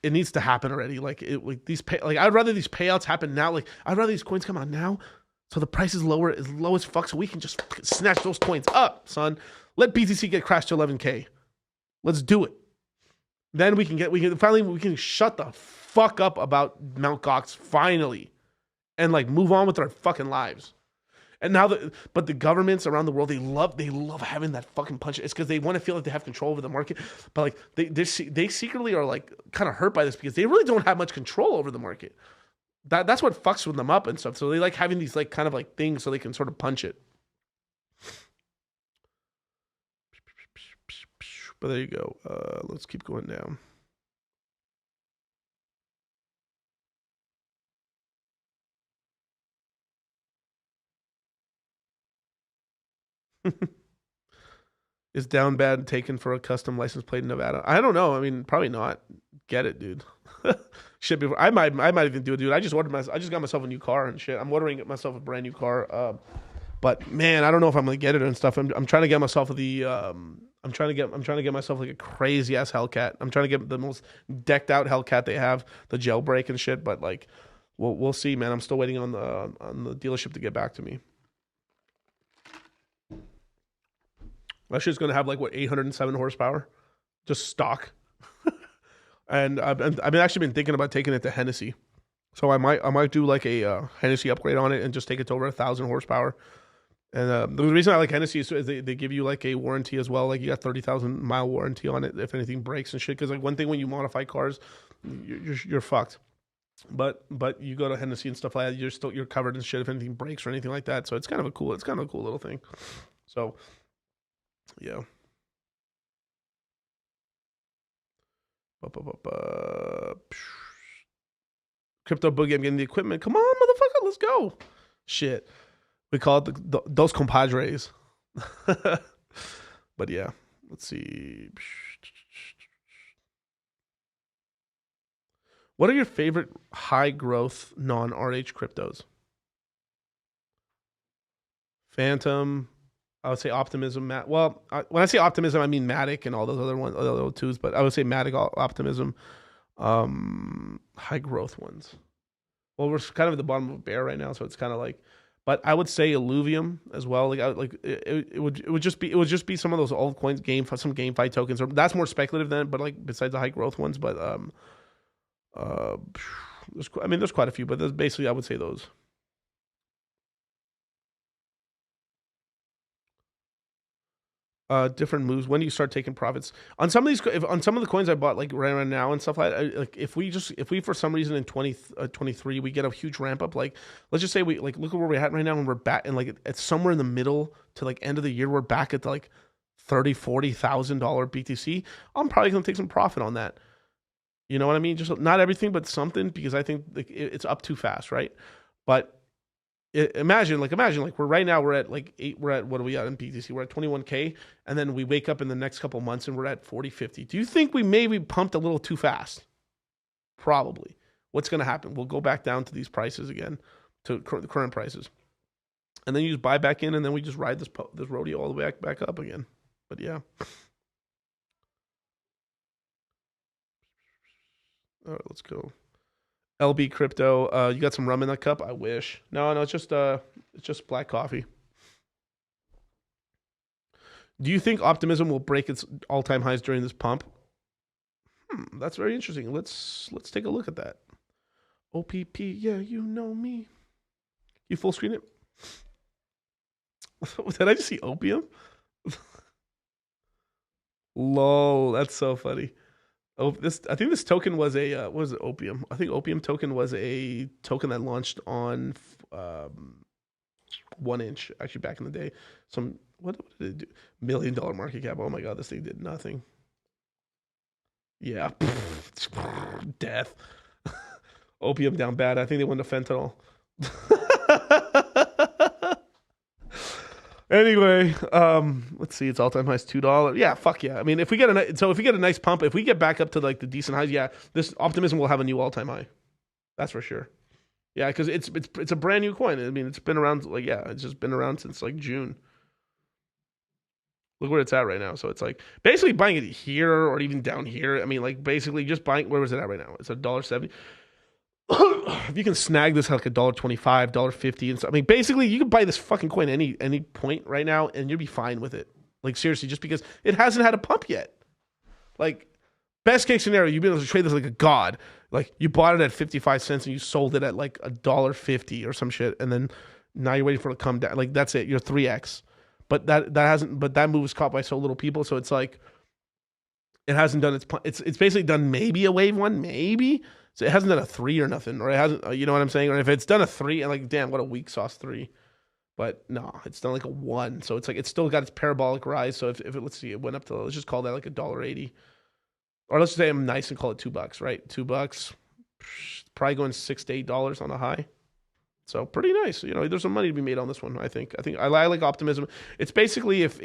it needs to happen already. Like I'd rather these payouts happen now. Like I'd rather these coins come out now, so the price is low as fuck, so we can just snatch those coins up, son. Let BTC get crashed to 11K. Let's do it. Then we can shut the fuck up about Mt. Gox finally, and like move on with our fucking lives. And now but the governments around the world, they love having that fucking punch. It's because they want to feel like they have control over the market. But like they secretly are like kind of hurt by this because they really don't have much control over the market. That's what fucks with them up and stuff. So they like having these like kind of like things so they can sort of punch it. But there you go. Let's keep going down. Is down bad taken for a custom license plate in Nevada? I don't know. I mean, probably not. Get it, dude. Shit, before I might even do it, dude. I just got myself a new car and shit. I'm ordering myself a brand new car. But man, I don't know if I'm gonna get it and stuff. I'm trying to get myself the I'm trying to get myself like a crazy ass Hellcat. I'm trying to get the most decked out Hellcat they have, the jailbreak and shit. But like, we'll see, man. I'm still waiting on the dealership to get back to me. That shit's gonna have like what 807 horsepower, just stock. And I've actually been thinking about taking it to Hennessy, so I might do like a Hennessy upgrade on it and just take it to over 1,000 horsepower. And the reason I like Hennessy is they give you like a warranty as well. Like you got 30,000 mile warranty on it if anything breaks and shit. Because like one thing when you modify cars, you're fucked. But you go to Hennessy and stuff like that, you're covered in shit if anything breaks or anything like that. So it's kind of a cool little thing. So yeah. Crypto boogie, I'm getting the equipment. Come on, motherfucker, let's go. Shit. We call it those compadres. But yeah, let's see. What are your favorite high growth non-RH cryptos? Phantom, I would say Optimism. Well, when I say Optimism, I mean Matic and all those other ones, other twos. But I would say Matic, Optimism, high growth ones. Well, we're kind of at the bottom of a bear right now, so it's kind of like. But I would say Illuvium as well. Like it would just be some of those altcoins, some GameFi tokens. Or that's more speculative than. But like besides the high growth ones, but there's quite a few. But basically I would say those. Different moves. When do you start taking profits on some of these? On some of the coins I bought like right now and stuff like that, like if we for some reason in 2023 we get a huge ramp up, like let's just say we like look at where we're at right now and we're back and like it's somewhere in the middle to like end of the year we're back at like $30,000-$40,000 BTC. I'm probably gonna take some profit on that. You know what I mean? Just not everything, but something, because I think like it's up too fast, right? But imagine like we're at like what are we at in BTC? We're at 21K, and then we wake up in the next couple months and we're at 40, 50. Do you think we maybe pumped a little too fast? Probably. What's going to happen? We'll go back down to these prices again, to the current prices, and then you just buy back in, and then we just ride this rodeo all the way back up again. But yeah. All right, let's go. LB crypto, you got some rum in that cup? I wish. No, it's just black coffee. Do you think Optimism will break its all-time highs during this pump? That's very interesting. Let's take a look at that. OPP, yeah, you know me. You full screen it? Did I just see opium? Lol, that's so funny. Oh, I think this token was a what was it, Opium? I think Opium token was a token that launched on 1inch actually back in the day. What did it do? $1 million market cap. Oh my god, this thing did nothing. Yeah, death. Opium down bad. I think they went to fentanyl. Anyway, let's see. It's all-time highs $2. Yeah, fuck yeah. I mean, if we get a nice pump, if we get back up to like the decent highs, yeah, this Optimism will have a new all-time high. That's for sure. Yeah, because it's a brand new coin. I mean, it's been around it's just been around since like June. Look where it's at right now. So it's like basically buying it here or even down here. I mean, like basically just buying. Where was it at right now? It's $1.70. If you can snag this at like $1.25, $1.50, and so I mean, basically, you can buy this fucking coin any point right now, and you'll be fine with it. Like seriously, just because it hasn't had a pump yet. Like best case scenario, you've been able to trade this like a god. Like you bought it at 55 cents and you sold it at like $1.50 or some shit, and then now you're waiting for it to come down. Like that's it. You're 3x. But that move was caught by so little people, so it's like it hasn't done it's basically done maybe a wave one, maybe. So it hasn't done a 3 or nothing, or it hasn't, you know what I'm saying? Or if it's done a 3, and like, damn, what a weak sauce 3. But no, it's done like a 1. So it's like, it's still got its parabolic rise. So if it, let's see, it went up to, let's just call that like $1.80. Or let's just say I'm nice and call it $2, right? $2. Probably going $6 to $8 on a high. So pretty nice. You know, there's some money to be made on this one, I think. I like Optimism. It's basically if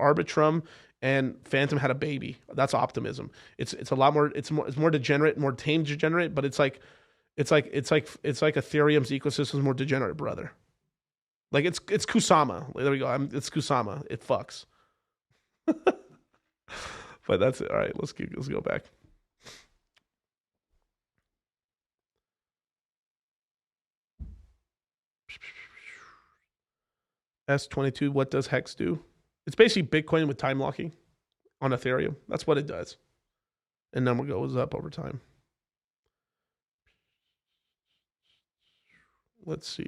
Arbitrum and Phantom had a baby, that's Optimism. It's a lot more. It's more degenerate, more tame degenerate. But it's like Ethereum's ecosystem's more degenerate brother. Like it's Kusama. There we go. It's Kusama. It fucks. But that's it. All right, let's go back. S22. What does Hex do? It's basically Bitcoin with time locking on Ethereum. That's what it does. And number goes up over time. Let's see.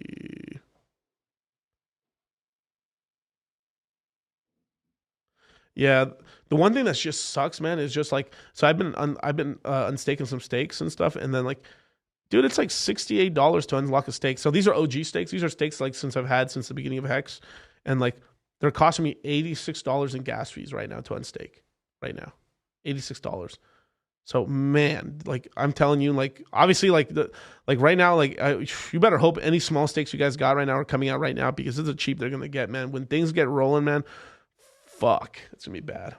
Yeah, the one thing that just sucks, man, is just like, so I've been unstaking some stakes and stuff, and then like, dude, it's like $68 to unlock a stake. So these are OG stakes. These are stakes like since I've had since the beginning of Hex, and like they're costing me $86 in gas fees right now to unstake. Right now, $86. So man, like I'm telling you, like obviously, like right now, like you better hope any small stakes you guys got right now are coming out right now, because this is cheap they're gonna get, man. When things get rolling, man, fuck, it's gonna be bad.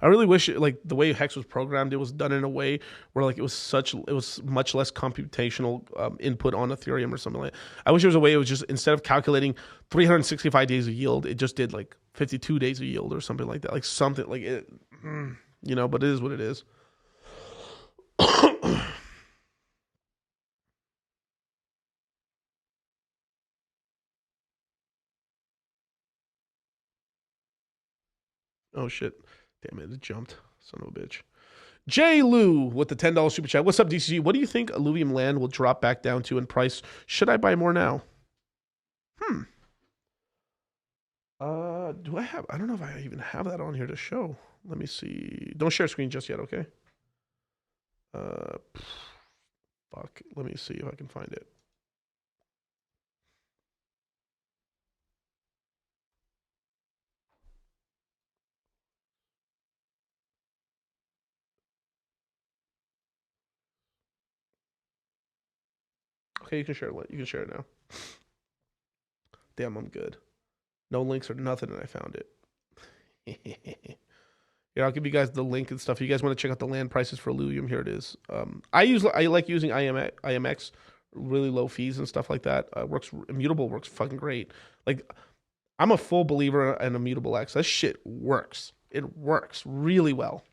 I really wish like the way Hex was programmed, it was done in a way where like it was much less computational input on Ethereum or something like that. I wish there was a way it was just, instead of calculating 365 days of yield, it just did like 52 days of yield or something like that. Like something like it, you know, but it is what it is. Oh shit. Damn it jumped. Son of a bitch. J. Lou with the $10 super chat. What's up, DCG? What do you think Illuvium land will drop back down to in price? Should I buy more now? Do I have? I don't know if I even have that on here to show. Let me see. Don't share screen just yet, okay? Fuck. Let me see if I can find it. Okay, you can share it. You can share it now. Damn, I'm good. No links or nothing, and I found it. Yeah, I'll give you guys the link and stuff. If you guys want to check out the land prices for Illuvium, here it is. I like using IMX, really low fees and stuff like that. Works immutable works fucking great. Like I'm a full believer in Immutable X. That shit works. It works really well.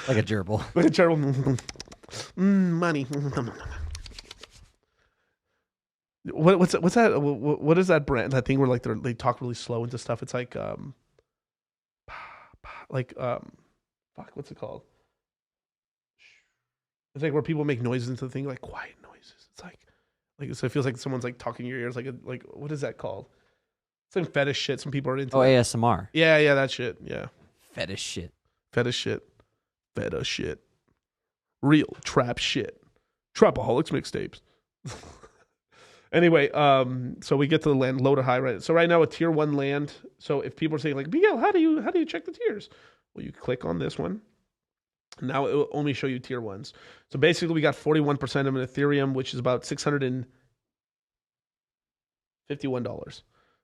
Like a gerbil. Like a gerbil. Money. What's that? What is that brand? That thing where like they talk really slow into stuff. It's like fuck. What's it called? It's like where people make noises into the thing, like quiet noises. It's like so it feels like someone's like talking in your ears. Like what is that called? Some fetish shit. Some people are into. Oh, ASMR. Yeah, that shit. Yeah. Fetish shit. Fetish shit. Feta shit. Real trap shit. Trapaholics mixtapes. Anyway, so we get to the land low to high, right? So right now a tier 1 land. So if people are saying like, Miguel, how do you check the tiers? Well, you click on this one. Now it will only show you tier 1s. So basically we got 41% of an Ethereum, which is about $651.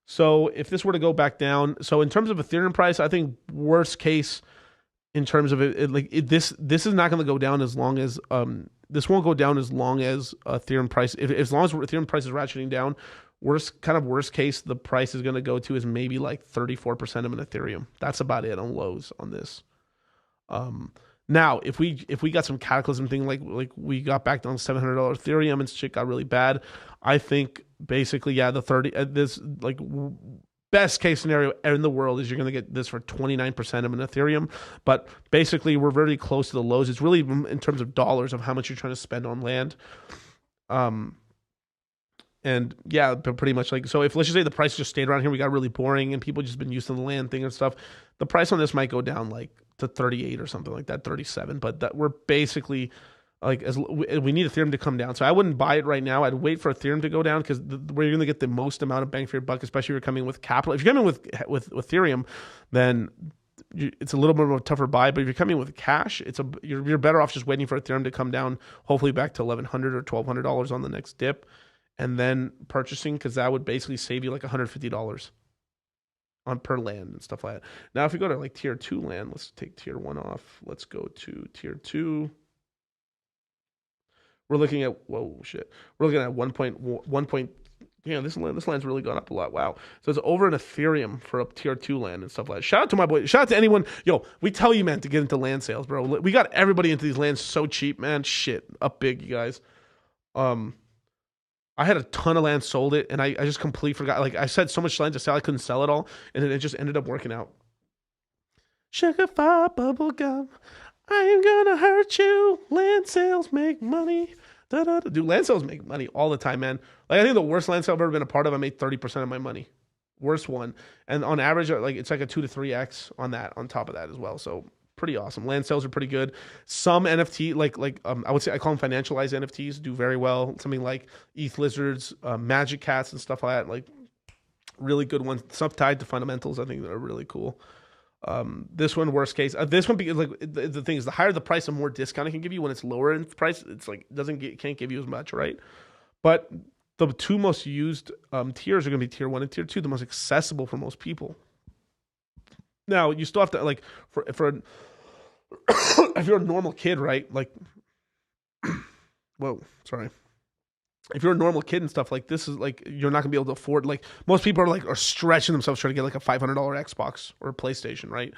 So if this were to go back down, so in terms of Ethereum price, I think worst case in terms of this is not going to go down as long as this won't go down as long as Ethereum price. As long as Ethereum price is ratcheting down, worst case the price is going to go to is maybe like 34% of an Ethereum. That's about it on lows on this. Now if we got some cataclysm thing like we got back down to $700 Ethereum and shit got really bad, I think basically the 30 this like best case scenario in the world is you're going to get this for 29% of an Ethereum. But basically, we're very close to the lows. It's really in terms of dollars of how much you're trying to spend on land. And yeah, pretty much like, so if let's just say the price just stayed around here, we got really boring and people just been used to the land thing and stuff, the price on this might go down like to 38 or something like that, 37. But that we're basically like, we need Ethereum to come down. So I wouldn't buy it right now. I'd wait for Ethereum to go down because where you're going to get the most amount of bang for your buck, especially if you're coming with capital. If you're coming with Ethereum, then it's a little bit of a tougher buy. But if you're coming with cash, you're better off just waiting for Ethereum to come down, hopefully back to $1,100 or $1,200 on the next dip, and then purchasing, because that would basically save you like $150 on per land and stuff like that. Now, if we go to like tier 2 land, let's take tier 1 off. Let's go to tier 2. We're looking at, whoa, shit. We're looking at 1.3 Yeah, this land's really gone up a lot. Wow. So it's over an Ethereum for a tier 2 land and stuff like that. Shout out to my boy. Shout out to anyone. Yo, we tell you, man, to get into land sales, bro. We got everybody into these lands so cheap, man. Shit. Up big, you guys. I had a ton of land, sold it, and I just completely forgot. Like, I said so much land to sell, I couldn't sell it all, and then it just ended up working out. Sugar fire bubble gum. I ain't gonna hurt you. Land sales make money. Dude, land sales make money all the time, man. Like, I think the worst land sale I've ever been a part of, I made 30% of my money. Worst one. And on average, like, it's like a 2 to 3x on that, on top of that as well. So pretty awesome. Land sales are pretty good. Some NFT, I would say I call them financialized NFTs, do very well. Something like ETH lizards, magic cats and stuff like that. Like, really good ones. Stuff tied to fundamentals, I think, that are really cool. This one, worst case. This one, because like the thing is, the higher the price, the more discount it can give you. When it's lower in price, it's like can't give you as much, right? But the two most used tiers are going to be tier 1 and tier 2, the most accessible for most people. Now, you still have to, like, for if you're a normal kid, right? Like, whoa, sorry. If you're a normal kid and stuff, like, this is like, you're not gonna be able to afford, like, most people are stretching themselves trying to get like a $500 Xbox or a PlayStation, right?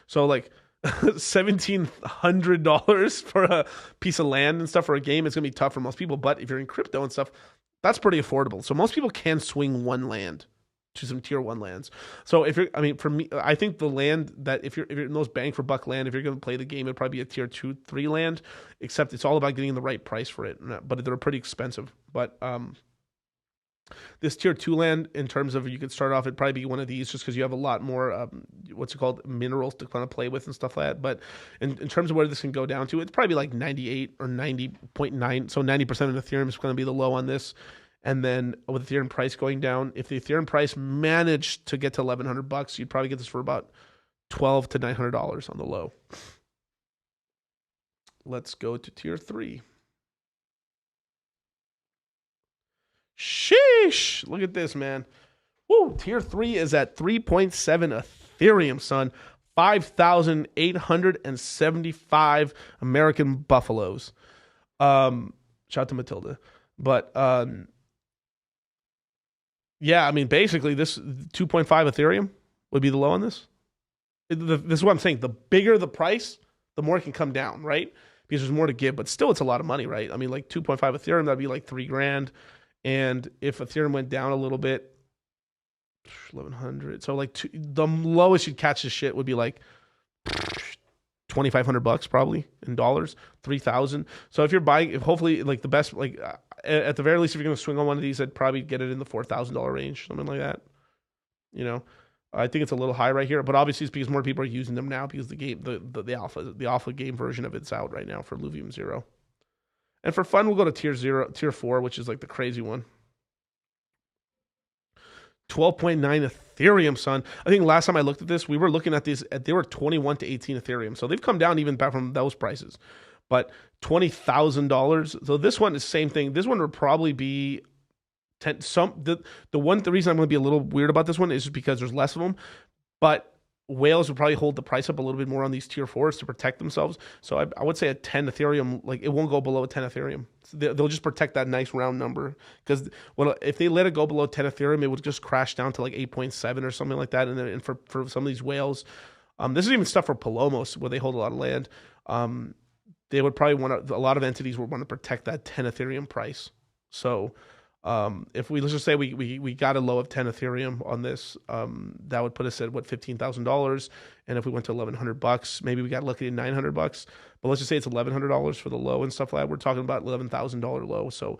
So like $1,700 for a piece of land and stuff for a game, it's gonna be tough for most people. But if you're in crypto and stuff, that's pretty affordable. So most people can swing one land to some tier 1 lands. So for me, I think the land that if you're in those bang for buck land, if you're going to play the game, it'd probably be a tier 2, 3 land, except it's all about getting the right price for it. But they're pretty expensive. But this tier 2 land, in terms of, you could start off, it'd probably be one of these, just because you have a lot more, minerals to kind of play with and stuff like that. But in terms of where this can go down to, it's probably like 98 or 90.9. So 90% of Ethereum is going to be the low on this. And then with Ethereum price going down, if the Ethereum price managed to get to $1,100, you'd probably get this for about $1,200 to $900 on the low. Let's go to tier 3. Sheesh! Look at this, man. Woo! Tier 3 is at 3.7 Ethereum, son. 5,875 American buffaloes. Shout out to Matilda. But yeah, I mean, basically, this 2.5 Ethereum would be the low on this. This is what I'm saying. The bigger the price, the more it can come down, right? Because there's more to give, but still, it's a lot of money, right? I mean, like 2.5 Ethereum, that'd be like $3,000. And if Ethereum went down a little bit, 1,100. So like the lowest you'd catch this shit would be like $2,500 probably in dollars, 3,000. So if you're buying, hopefully, like, the best, like, at the very least, if you're going to swing on one of these, I'd probably get it in the $4,000 range, something like that. You know, I think it's a little high right here, but obviously it's because more people are using them now, because the game, the alpha game version of it's out right now for Illuvium 0. And for fun, we'll go to tier 4, which is like the crazy one. 12.9 Ethereum, son. I think last time I looked at this, we were looking at these, they were 21 to 18 Ethereum. So they've come down even back from those prices. But $20,000. So this one is the same thing. This one would probably be the reason I'm going to be a little weird about this one is just because there's less of them. But whales would probably hold the price up a little bit more on these tier 4s to protect themselves. So I would say a 10 Ethereum, like, it won't go below a 10 Ethereum. So they'll just protect that nice round number. Because if they let it go below 10 Ethereum, it would just crash down to like 8.7 or something like that. And for some of these whales, this is even stuff for Palomos where they hold a lot of land. They would probably a lot of entities would want to protect that 10 Ethereum price. So if let's just say we got a low of 10 Ethereum on this, that would put us at what, $15,000. And if we went to $1,100, maybe we got lucky at $900. But let's just say it's $1,100 for the low and stuff like that. We're talking about $11,000 low. So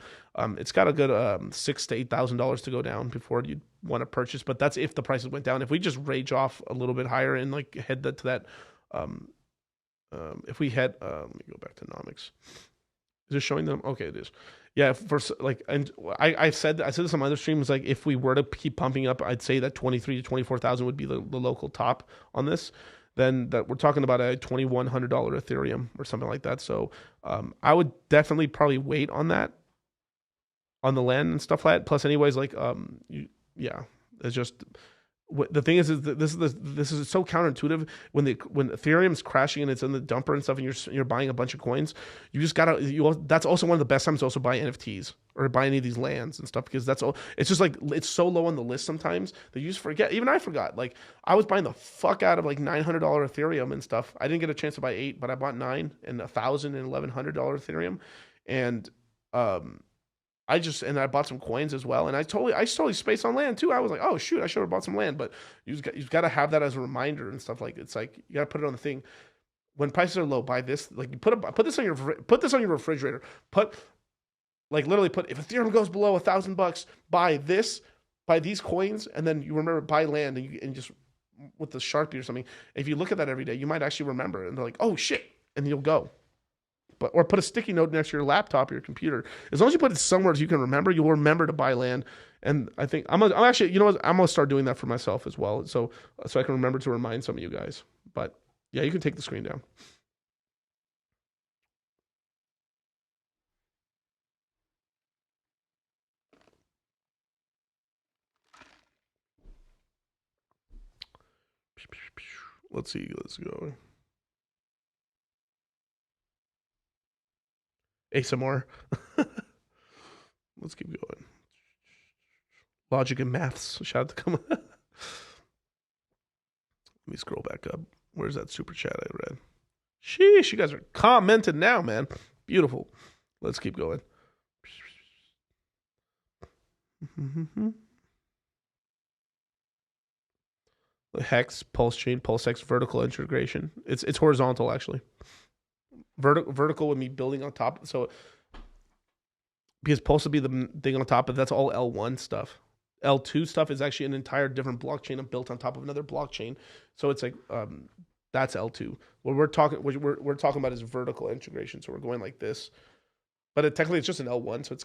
it's got a good $6,000 to $8,000 to go down before you'd want to purchase. But that's if the prices went down. If we just rage off a little bit higher and like head to that, if we had, let me go back to nomics. Is it showing them? Okay, it is. Yeah, and I said this on my other streams. Like, if we were to keep pumping up, I'd say that 23 to 24,000 would be the local top on this. Then that we're talking about a $2,100 Ethereum or something like that. So I would definitely probably wait on that, on the land and stuff like that. Plus, anyways, like it's just the thing is that this is so counterintuitive when Ethereum's crashing and it's in the dumper and stuff, and you're buying a bunch of coins. You just gotta that's also one of the best times to also buy NFTs or buy any of these lands and stuff, because that's all. It's just like it's so low on the list sometimes that you just forget. Even I forgot. Like I was buying the fuck out of like $900 Ethereum and stuff. I didn't get a chance to buy 8, but I bought 9 and $1,000 and $1,100 Ethereum, and I bought some coins as well, and I totally spaced on land too. I was like, oh shoot, I should have bought some land, but you've got to have that as a reminder and stuff. Like it's like you got to put it on the thing. When prices are low, buy this. Like you put this on your refrigerator. Literally if Ethereum goes below $1,000, buy these coins, and then you remember buy land, and just with the Sharpie or something. If you look at that every day, you might actually remember it, and they're like, oh shit, and you'll go. Or put a sticky note next to your laptop or your computer. As long as you put it somewhere so you can remember, you'll remember to buy land. And I think I'm actually, you know what, I'm gonna start doing that for myself as well, so I can remember to remind some of you guys. But yeah, you can take the screen down. Let's see. Let's go. ASMR. Let's keep going. Logic and maths. Shout out to come. Let me scroll back up. Where's that super chat I read? Sheesh, you guys are commenting now, man. Beautiful. Let's keep going. Hex, pulse chain, pulse Hex, vertical integration. It's horizontal actually. Vertical with me building on top. So because pulse would be the thing on top, but that's all L1 stuff. L2 stuff is actually an entire different blockchain built on top of another blockchain. So it's like that's L2. What we're talking about is vertical integration. So we're going like this, but technically it's just an L1. So it's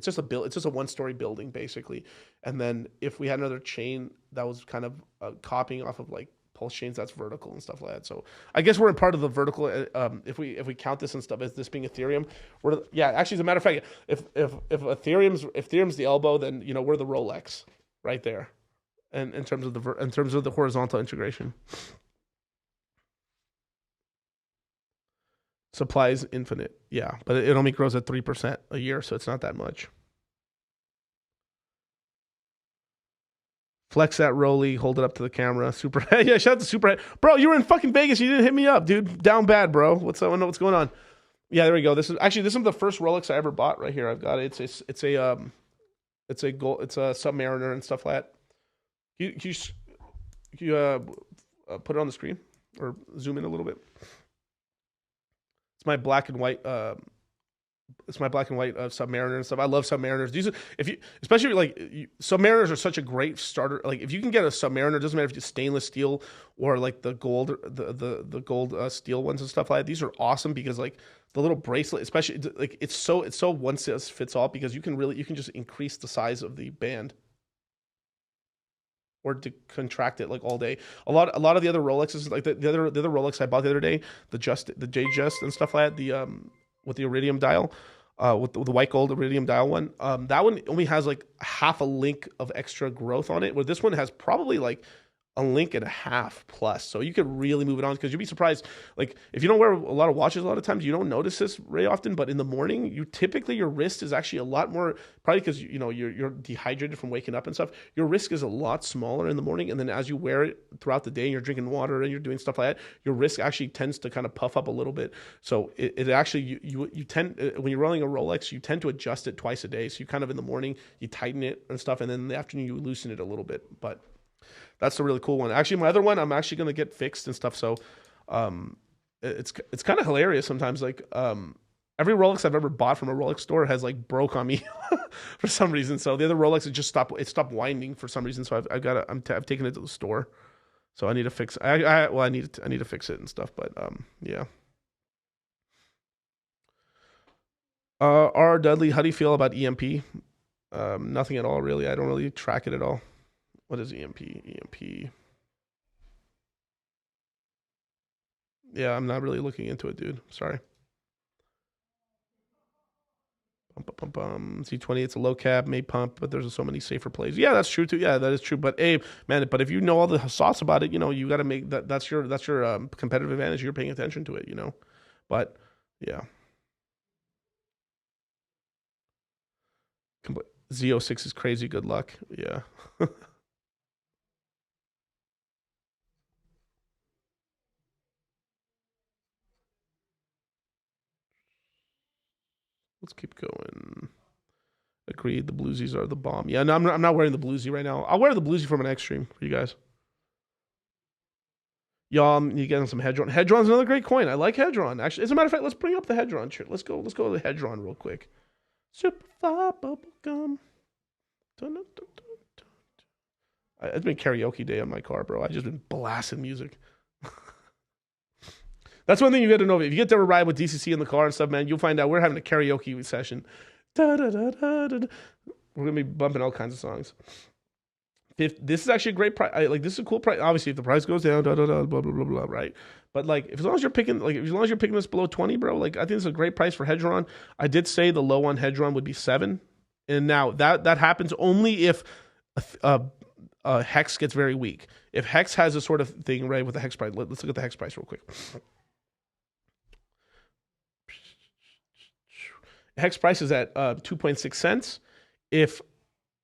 just a build. It's just a one-story building basically. And then if we had another chain that was kind of copying off of like pulse chains, that's vertical and stuff like that. So I guess we're in part of the vertical. If we count this and stuff as this being Ethereum, actually, as a matter of fact, if Ethereum's the elbow, then we're the Rolex right there, and in terms of the horizontal integration. Supply is infinite, yeah, but it only grows at 3% a year, so it's not that much. Flex that Rolly, hold it up to the camera. Super, yeah, shout out to Super. Bro, you were in fucking Vegas. You didn't hit me up, dude. Down bad, bro. What's going on? Yeah, there we go. This is the first Rolex I ever bought right here. I've got it. It's a Submariner and stuff like that. You put it on the screen or zoom in a little bit. It's my black and white. Submariner and stuff. I love Submariners. Submariners are such a great starter. Like if you can get a Submariner, it doesn't matter if it's stainless steel or like the gold, the gold steel ones and stuff like that. These are awesome because like the little bracelet, especially like it's so one size fits all, because you can just increase the size of the band or to contract it like all day. A lot of the other Rolexes, like the other Rolex I bought the other day, the J Just and stuff like that, with the iridium dial, with the white gold iridium dial one. That one only has like half a link of extra growth on it, where this one has probably like a link and a half plus. So you could really move it on, because you'd be surprised. Like if you don't wear a lot of watches, a lot of times you don't notice this very often, but in the morning, your wrist is actually a lot more, probably because you're dehydrated from waking up and stuff. Your wrist is a lot smaller in the morning, and then as you wear it throughout the day and you're drinking water and you're doing stuff like that, your wrist actually tends to kind of puff up a little bit. So it actually you tend, when you're rolling a Rolex, you tend to adjust it twice a day. So you kind of in the morning you tighten it and stuff, and then in the afternoon you loosen it a little bit. But that's a really cool one. Actually, my other one I'm actually going to get fixed and stuff. So it's kind of hilarious sometimes. Like every Rolex I've ever bought from a Rolex store has like broke on me for some reason. So the other Rolex, it stopped winding for some reason. So I've taken it to the store. So I need to fix. I need to fix it and stuff. But yeah. R. Dudley, how do you feel about EMP? Nothing at all, really. I don't really track it at all. What is EMP? EMP. Yeah, I'm not really looking into it, dude. Sorry. C20, it's a low cap, may pump, but there's so many safer plays. Yeah, that's true too. Yeah, that is true. But man, but if you know all the sauce about it, you got to make that. That's your competitive advantage. You're paying attention to it, But yeah, Z06 is crazy. Good luck. Yeah. Let's keep going. Agreed. The bluesies are the bomb. Yeah, no, I'm not wearing the bluesy right now. I'll wear the bluesy from an X stream for you guys. Y'all, you getting some Hedron. Hedron's another great coin. I like Hedron. Actually, as a matter of fact, let's bring up the Hedron shirt. Let's go to the Hedron real quick. Super fly bubblegum. It's been karaoke day on my car, bro. I've just been blasting music. That's one thing you got to know. If you get to ride with DCC in the car and stuff, man, you'll find out we're having a karaoke session. We're going to be bumping all kinds of songs. This is actually a great price. This is a cool price. Obviously, if the price goes down, blah, blah, blah, blah, blah, right? But as long as you're picking this below 20, bro, I think it's a great price for Hedron. I did say the low on Hedron would be 7. And now that happens only if Hex gets very weak. If Hex has a sort of thing, right, with the Hex price, let's look at the Hex price real quick. Hex price is at 2.6 cents.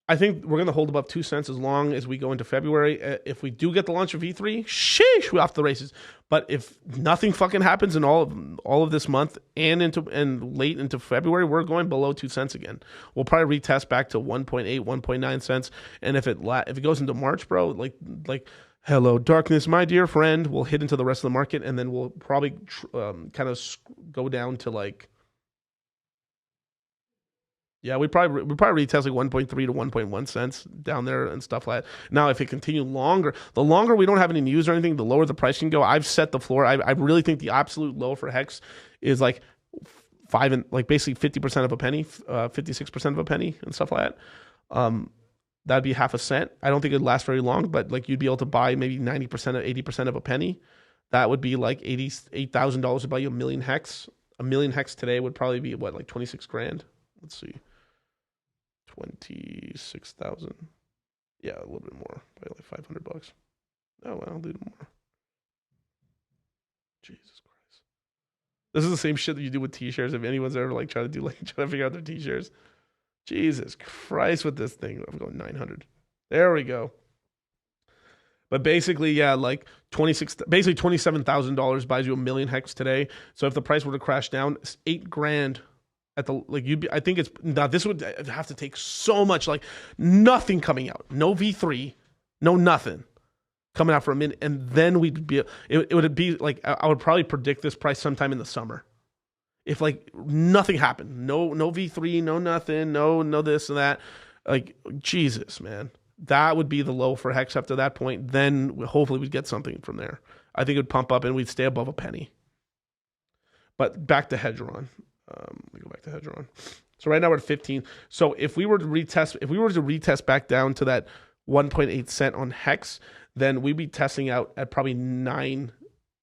I think we're going to hold above 2 cents as long as we go into February. If we do get the launch of V3, sheesh, we're off the races. But if nothing fucking happens in all of this month and late into February, we're going below 2 cents again. We'll probably retest back to 1.8, 1.9 cents. And if it goes into March, bro, like hello darkness, my dear friend, we'll hit into the rest of the market, and then we'll probably kind of go down to yeah, we probably retest 1.3 to 1.1 cents down there and stuff like that. Now, if it continues longer, the longer we don't have any news or anything, the lower the price can go. I've set the floor. I really think the absolute low for Hex is basically 50% of a penny, 56% of a penny and stuff like that. That'd be half a cent. I don't think it'd last very long, but you'd be able to buy maybe 90% or 80% of a penny. That would be $88,000 to buy you a million Hex. A million Hex today would probably be 26 grand. Let's see. 26,000. Yeah, a little bit more. Probably $500. Oh, well, I'll do more. Jesus Christ. This is the same shit that you do with T-shirts. If anyone's ever trying to figure out their T-shirts. Jesus Christ with this thing. I'm going 900. There we go. But basically, yeah, basically $27,000 buys you a million Hex today. So if the price were to crash down, it's $8 grand. I think it's now. This would have to take so much, nothing coming out, no V3, no nothing coming out for a minute, and then we'd be. It would be I would probably predict this price sometime in the summer, if nothing happened, no V3, no nothing, no this and that, Jesus, man, that would be the low for Hex. After that point, then hopefully we'd get something from there. I think it would pump up and we'd stay above a penny. But back to Hedron. Let me go back to Hedron. So right now we're at 15. So if we were to retest back down to that 1.8 cent on Hex, then we'd be testing out at probably 9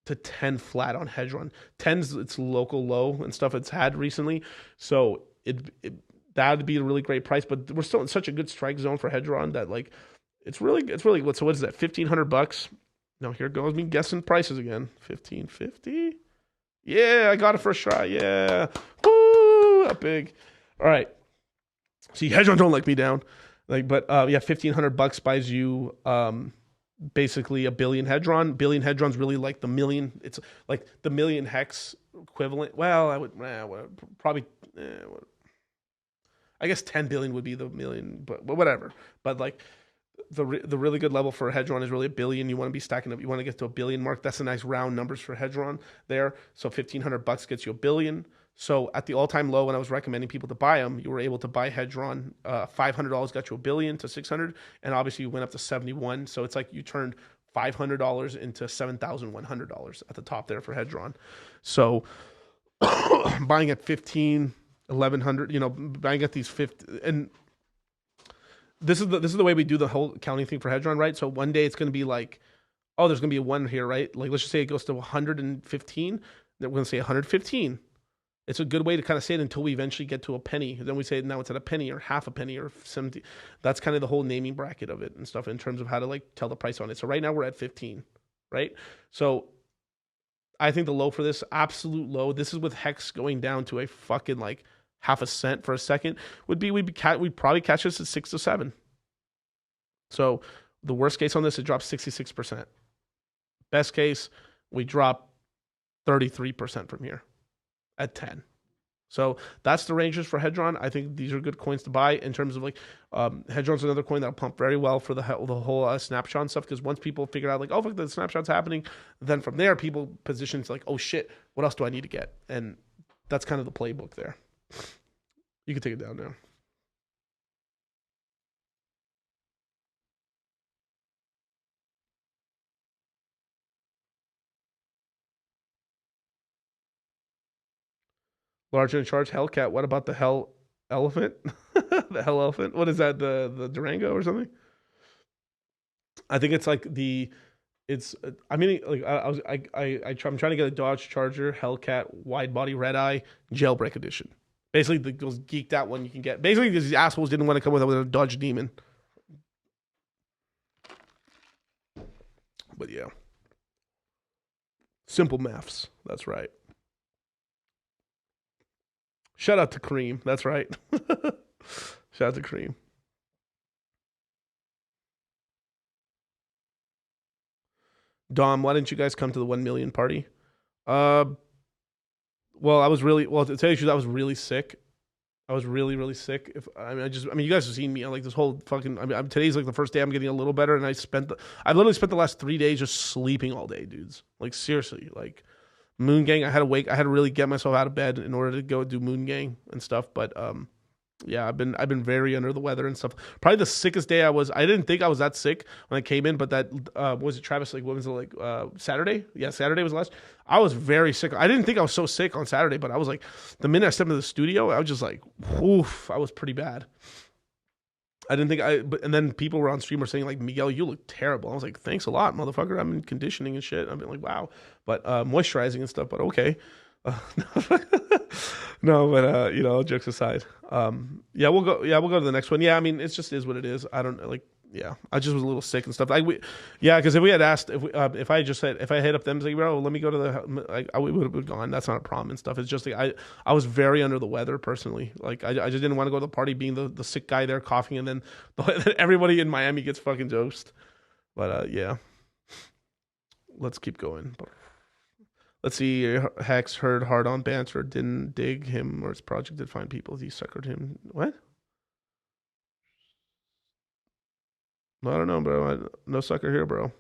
to 10 flat on Hedron. 10's its local low and stuff it's had recently. So that'd be a really great price, but we're still in such a good strike zone for Hedron that it's really good. So what is that? $1,500? Now here goes me guessing prices again. 1550. Yeah, I got it first try. Yeah. Woo! Up big. All right. See, Hedron don't let me down. But $1,500 buys you basically a billion Hedron. Billion Hedron's really the million. It's the million Hex equivalent. Well, I would probably I guess 10 billion would be the million, but whatever. But the really good level for Hedron is really $1 billion. You want to be stacking up. You want to get to $1 billion mark. That's a nice round numbers for Hedron there. So $1,500 gets you $1 billion. So at the all-time low, when I was recommending people to buy them, you were able to buy Hedron. $500 got you $1 billion to 600, and obviously you went up to 71. So it's you turned $500 into $7,100 at the top there for Hedron. So buying at 15, 1,100, buying at these 50 and. This is the way we do the whole accounting thing for Hedron, right? So one day it's going to be there's going to be a 1 here, right? Let's just say it goes to 115. Then we're going to say 115. it's a good way to kind of say it until we eventually get to a penny. Then we say now it's at a penny or half a penny or 70. That's kind of the whole naming bracket of it and stuff in terms of how to like tell the price on it. So right now we're at 15, right? So I think the low for this, absolute low, this is with Hex going down to a fucking like half a cent for a second, would be we'd probably catch this at 6 to 7. So the worst case on this, it drops 66%. Best case, we drop 33% from here at 10. So that's the ranges for Hedron. I think these are good coins to buy in terms of like Hedron's another coin that'll pump very well for the whole snapshot stuff, because once people figure out like, oh, fuck, the snapshot's happening, then from there people position to like, oh shit, what else do I need to get? And that's kind of the playbook there. You can take it down now. Larger in charge, Hellcat. What about the Hell Elephant? The Hell Elephant? What is that? The Durango or something? I think it's like I mean, like I'm trying to get a Dodge Charger Hellcat wide body red eye jailbreak edition. Basically, the most geeked out one you can get. Basically, because these assholes didn't want to come with a Dodge Demon. But yeah, simple maths. That's right. Shout out to Cream. That's right. Shout out to Cream. Dom, why didn't you guys come to the 1 million party? Well, to tell you the truth, I was really sick. I was really, really sick. You guys have seen me. Like this whole fucking. Today's like the first day I'm getting a little better, and I literally spent the last 3 days just sleeping all day, dudes. Like seriously, like Moongang. I had to really get myself out of bed in order to go do Moongang and stuff. But yeah, I've been very under the weather and stuff. Probably the sickest day I didn't think I was that sick when I came in, but that was it, Travis? Like what was it, like Saturday? Yeah, Saturday was last. I was very sick. I didn't think I was so sick on Saturday, but I was like, the minute I stepped into the studio, I was just like, woof, I was pretty bad. I didn't think and then people were on stream were saying like, Miguel, you look terrible. I was like, thanks a lot, motherfucker. I'm in conditioning and shit. I've been like, wow, but moisturizing and stuff. But okay. No, but jokes aside, we'll go to the next one. Yeah, I mean, it just is what it is. I don't like. Yeah, I just was a little sick and stuff. Because if we had asked, if I hit up them and say, bro, let me go to we would have been gone. That's not a problem and stuff. It's just like I was very under the weather personally. Like I just didn't want to go to the party being the sick guy there coughing, and then everybody in Miami gets fucking dosed. But yeah, let's keep going. Let's see. Hex heard hard on Banter, didn't dig him or his project did find people. He suckered him. What? I don't know, bro. No sucker here, bro.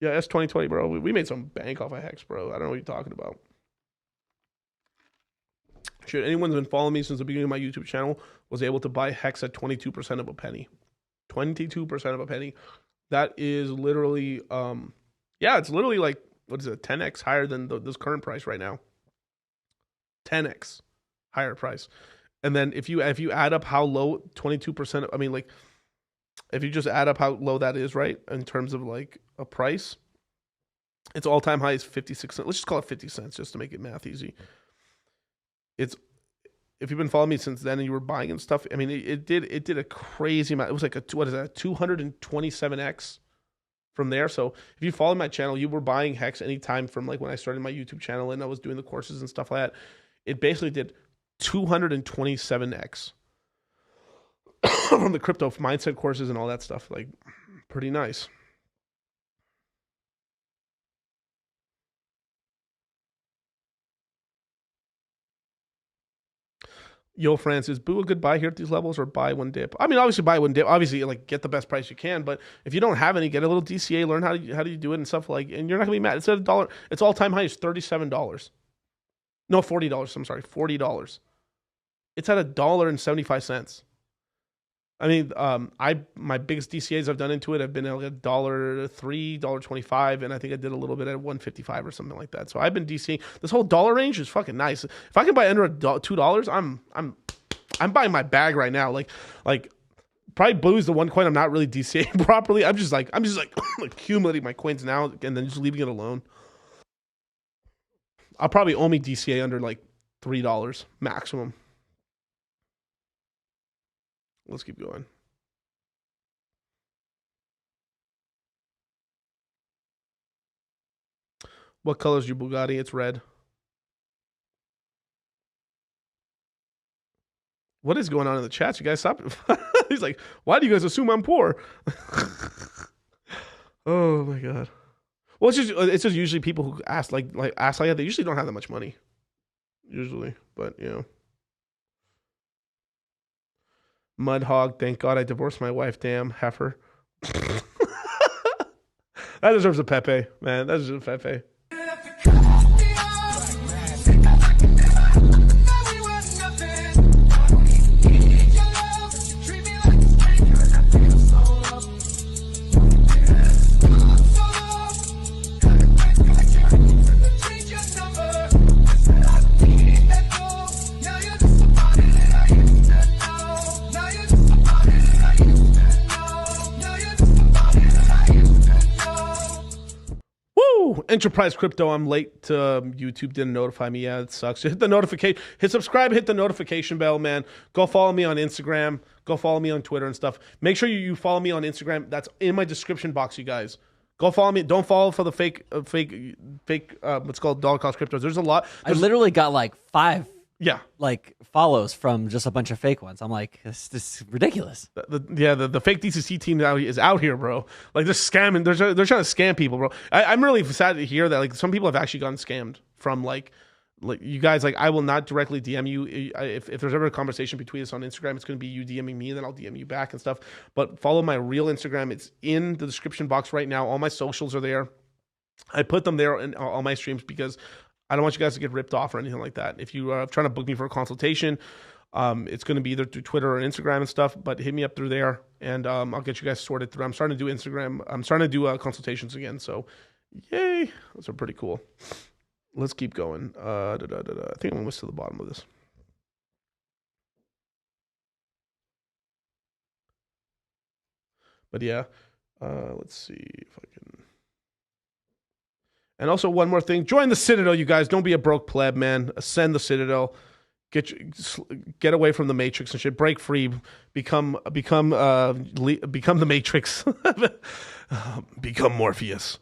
Yeah, S2020, bro. We made some bank off of Hex, bro. I don't know what you're talking about. Shit, anyone's been following me since the beginning of my YouTube channel was able to buy Hex at 22% of a penny. 22% of a penny. That is literally, it's literally like, what is it, 10x higher than this current price right now. 10x higher price. And then if you add up how low 22%, if you just add up how low that is, right, in terms of like a price, its all-time high is 56 cents. Let's just call it 50 cents just to make it math easy. If you've been following me since then and you were buying and stuff, I mean, it did a crazy amount. It was like a 227x from there. So if you follow my channel, you were buying Hex anytime from like when I started my YouTube channel and I was doing the courses and stuff like that. It basically did 227x from the crypto mindset courses and all that stuff. Like, pretty nice. Yo, Francis, boo a good buy here at these levels or buy one dip? I mean, obviously buy one dip. Obviously, like get the best price you can. But if you don't have any, get a little DCA, learn how do you do it and stuff like. And you're not gonna be mad. It's at $1. Its all-time high is $37. No, $40. I'm sorry, $40. It's at $1.75. I mean, my biggest DCAs I've done into it have been at like $1.03, $1.25, and I think I did a little bit at $1.55 or something like that. So I've been DCAing. This whole dollar range is fucking nice. If I can buy under $2, I'm buying my bag right now. Like probably Blue is the one coin I'm not really DCAing properly. I'm just like accumulating my coins now and then just leaving it alone. I'll probably only DCA under like $3 maximum. Let's keep going. What color is your Bugatti? It's red. What is going on in the chat? You guys stop. He's like, why do you guys assume I'm poor? Oh my god. Well, it's just usually people who ask like that. They usually don't have that much money. Usually, but you know. Mud hog. Thank God I divorced my wife. Damn heifer. That deserves a Pepe, man. That deserves a Pepe. Enterprise crypto. I'm late to YouTube. Didn't notify me. Yeah, it sucks. Hit the notification. Hit subscribe. Hit the notification bell, man. Go follow me on Instagram. Go follow me on Twitter and stuff. Make sure you follow me on Instagram. That's in my description box, you guys. Go follow me. Don't follow for the fake. What's called dollar cost cryptos. There's a lot. I literally got like 5. Yeah, like follows from just a bunch of fake ones. I'm like, this is ridiculous. The fake DCC team now is out here, bro. Like they're scamming. They're trying to scam people, bro. I'm really sad to hear that. Like some people have actually gotten scammed from like you guys. Like I will not directly DM you if there's ever a conversation between us on Instagram. It's going to be you DMing me, and then I'll DM you back and stuff. But follow my real Instagram. It's in the description box right now. All my socials are there. I put them there in all my streams because I don't want you guys to get ripped off or anything like that. If you are trying to book me for a consultation, it's going to be either through Twitter or Instagram and stuff, but hit me up through there, and I'll get you guys sorted through. I'm starting to do Instagram. I'm starting to do consultations again, so yay. Those are pretty cool. Let's keep going. I think I'm almost to the bottom of this. But yeah, let's see if I can... And also one more thing, join the Citadel, you guys. Don't be a broke pleb, man. Ascend the Citadel. Get away from the Matrix and shit. Break free. Become the Matrix. Become Morpheus.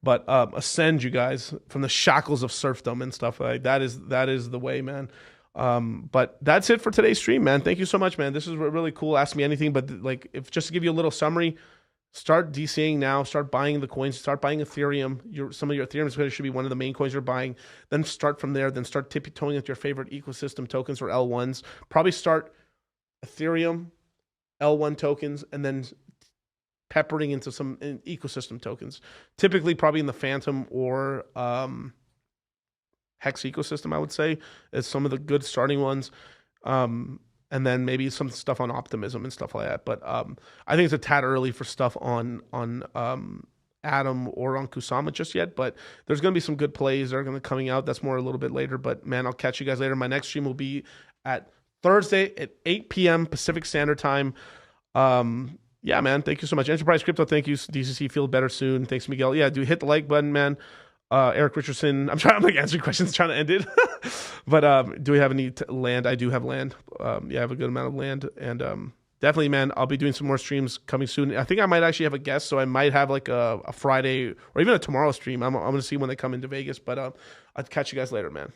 But ascend, you guys, from the shackles of serfdom and stuff like that. That is the way, man. But that's it for today's stream, man. Thank you so much, man. This is really cool. Ask me anything, but like, if just to give you a little summary. Start DCing now. Start buying the coins. Start buying Ethereum. Some of your Ethereum should be one of the main coins you're buying. Then start from there. Then start tippy-toeing with your favorite ecosystem tokens or L1s. Probably start Ethereum, L1 tokens, and then peppering into some ecosystem tokens. Typically, probably in the Phantom or Hex ecosystem, I would say, is some of the good starting ones. And then maybe some stuff on Optimism and stuff like that. But I think it's a tad early for stuff on Atom or on Kusama just yet. But there's going to be some good plays that are going to be coming out. That's more a little bit later. But, man, I'll catch you guys later. My next stream will be at Thursday at 8 p.m. Pacific Standard Time. Yeah, man, thank you so much. Enterprise Crypto, thank you. DCC, feel better soon. Thanks, Miguel. Yeah, dude, hit the like button, man. Eric Richardson, I'm like answering questions, trying to end it. But do we have any land? I do have land. Yeah, I have a good amount of land. And definitely, man, I'll be doing some more streams coming soon. I think I might actually have a guest, so I might have like a Friday or even a tomorrow stream. I'm going to see when they come into Vegas. But I'll catch you guys later, man.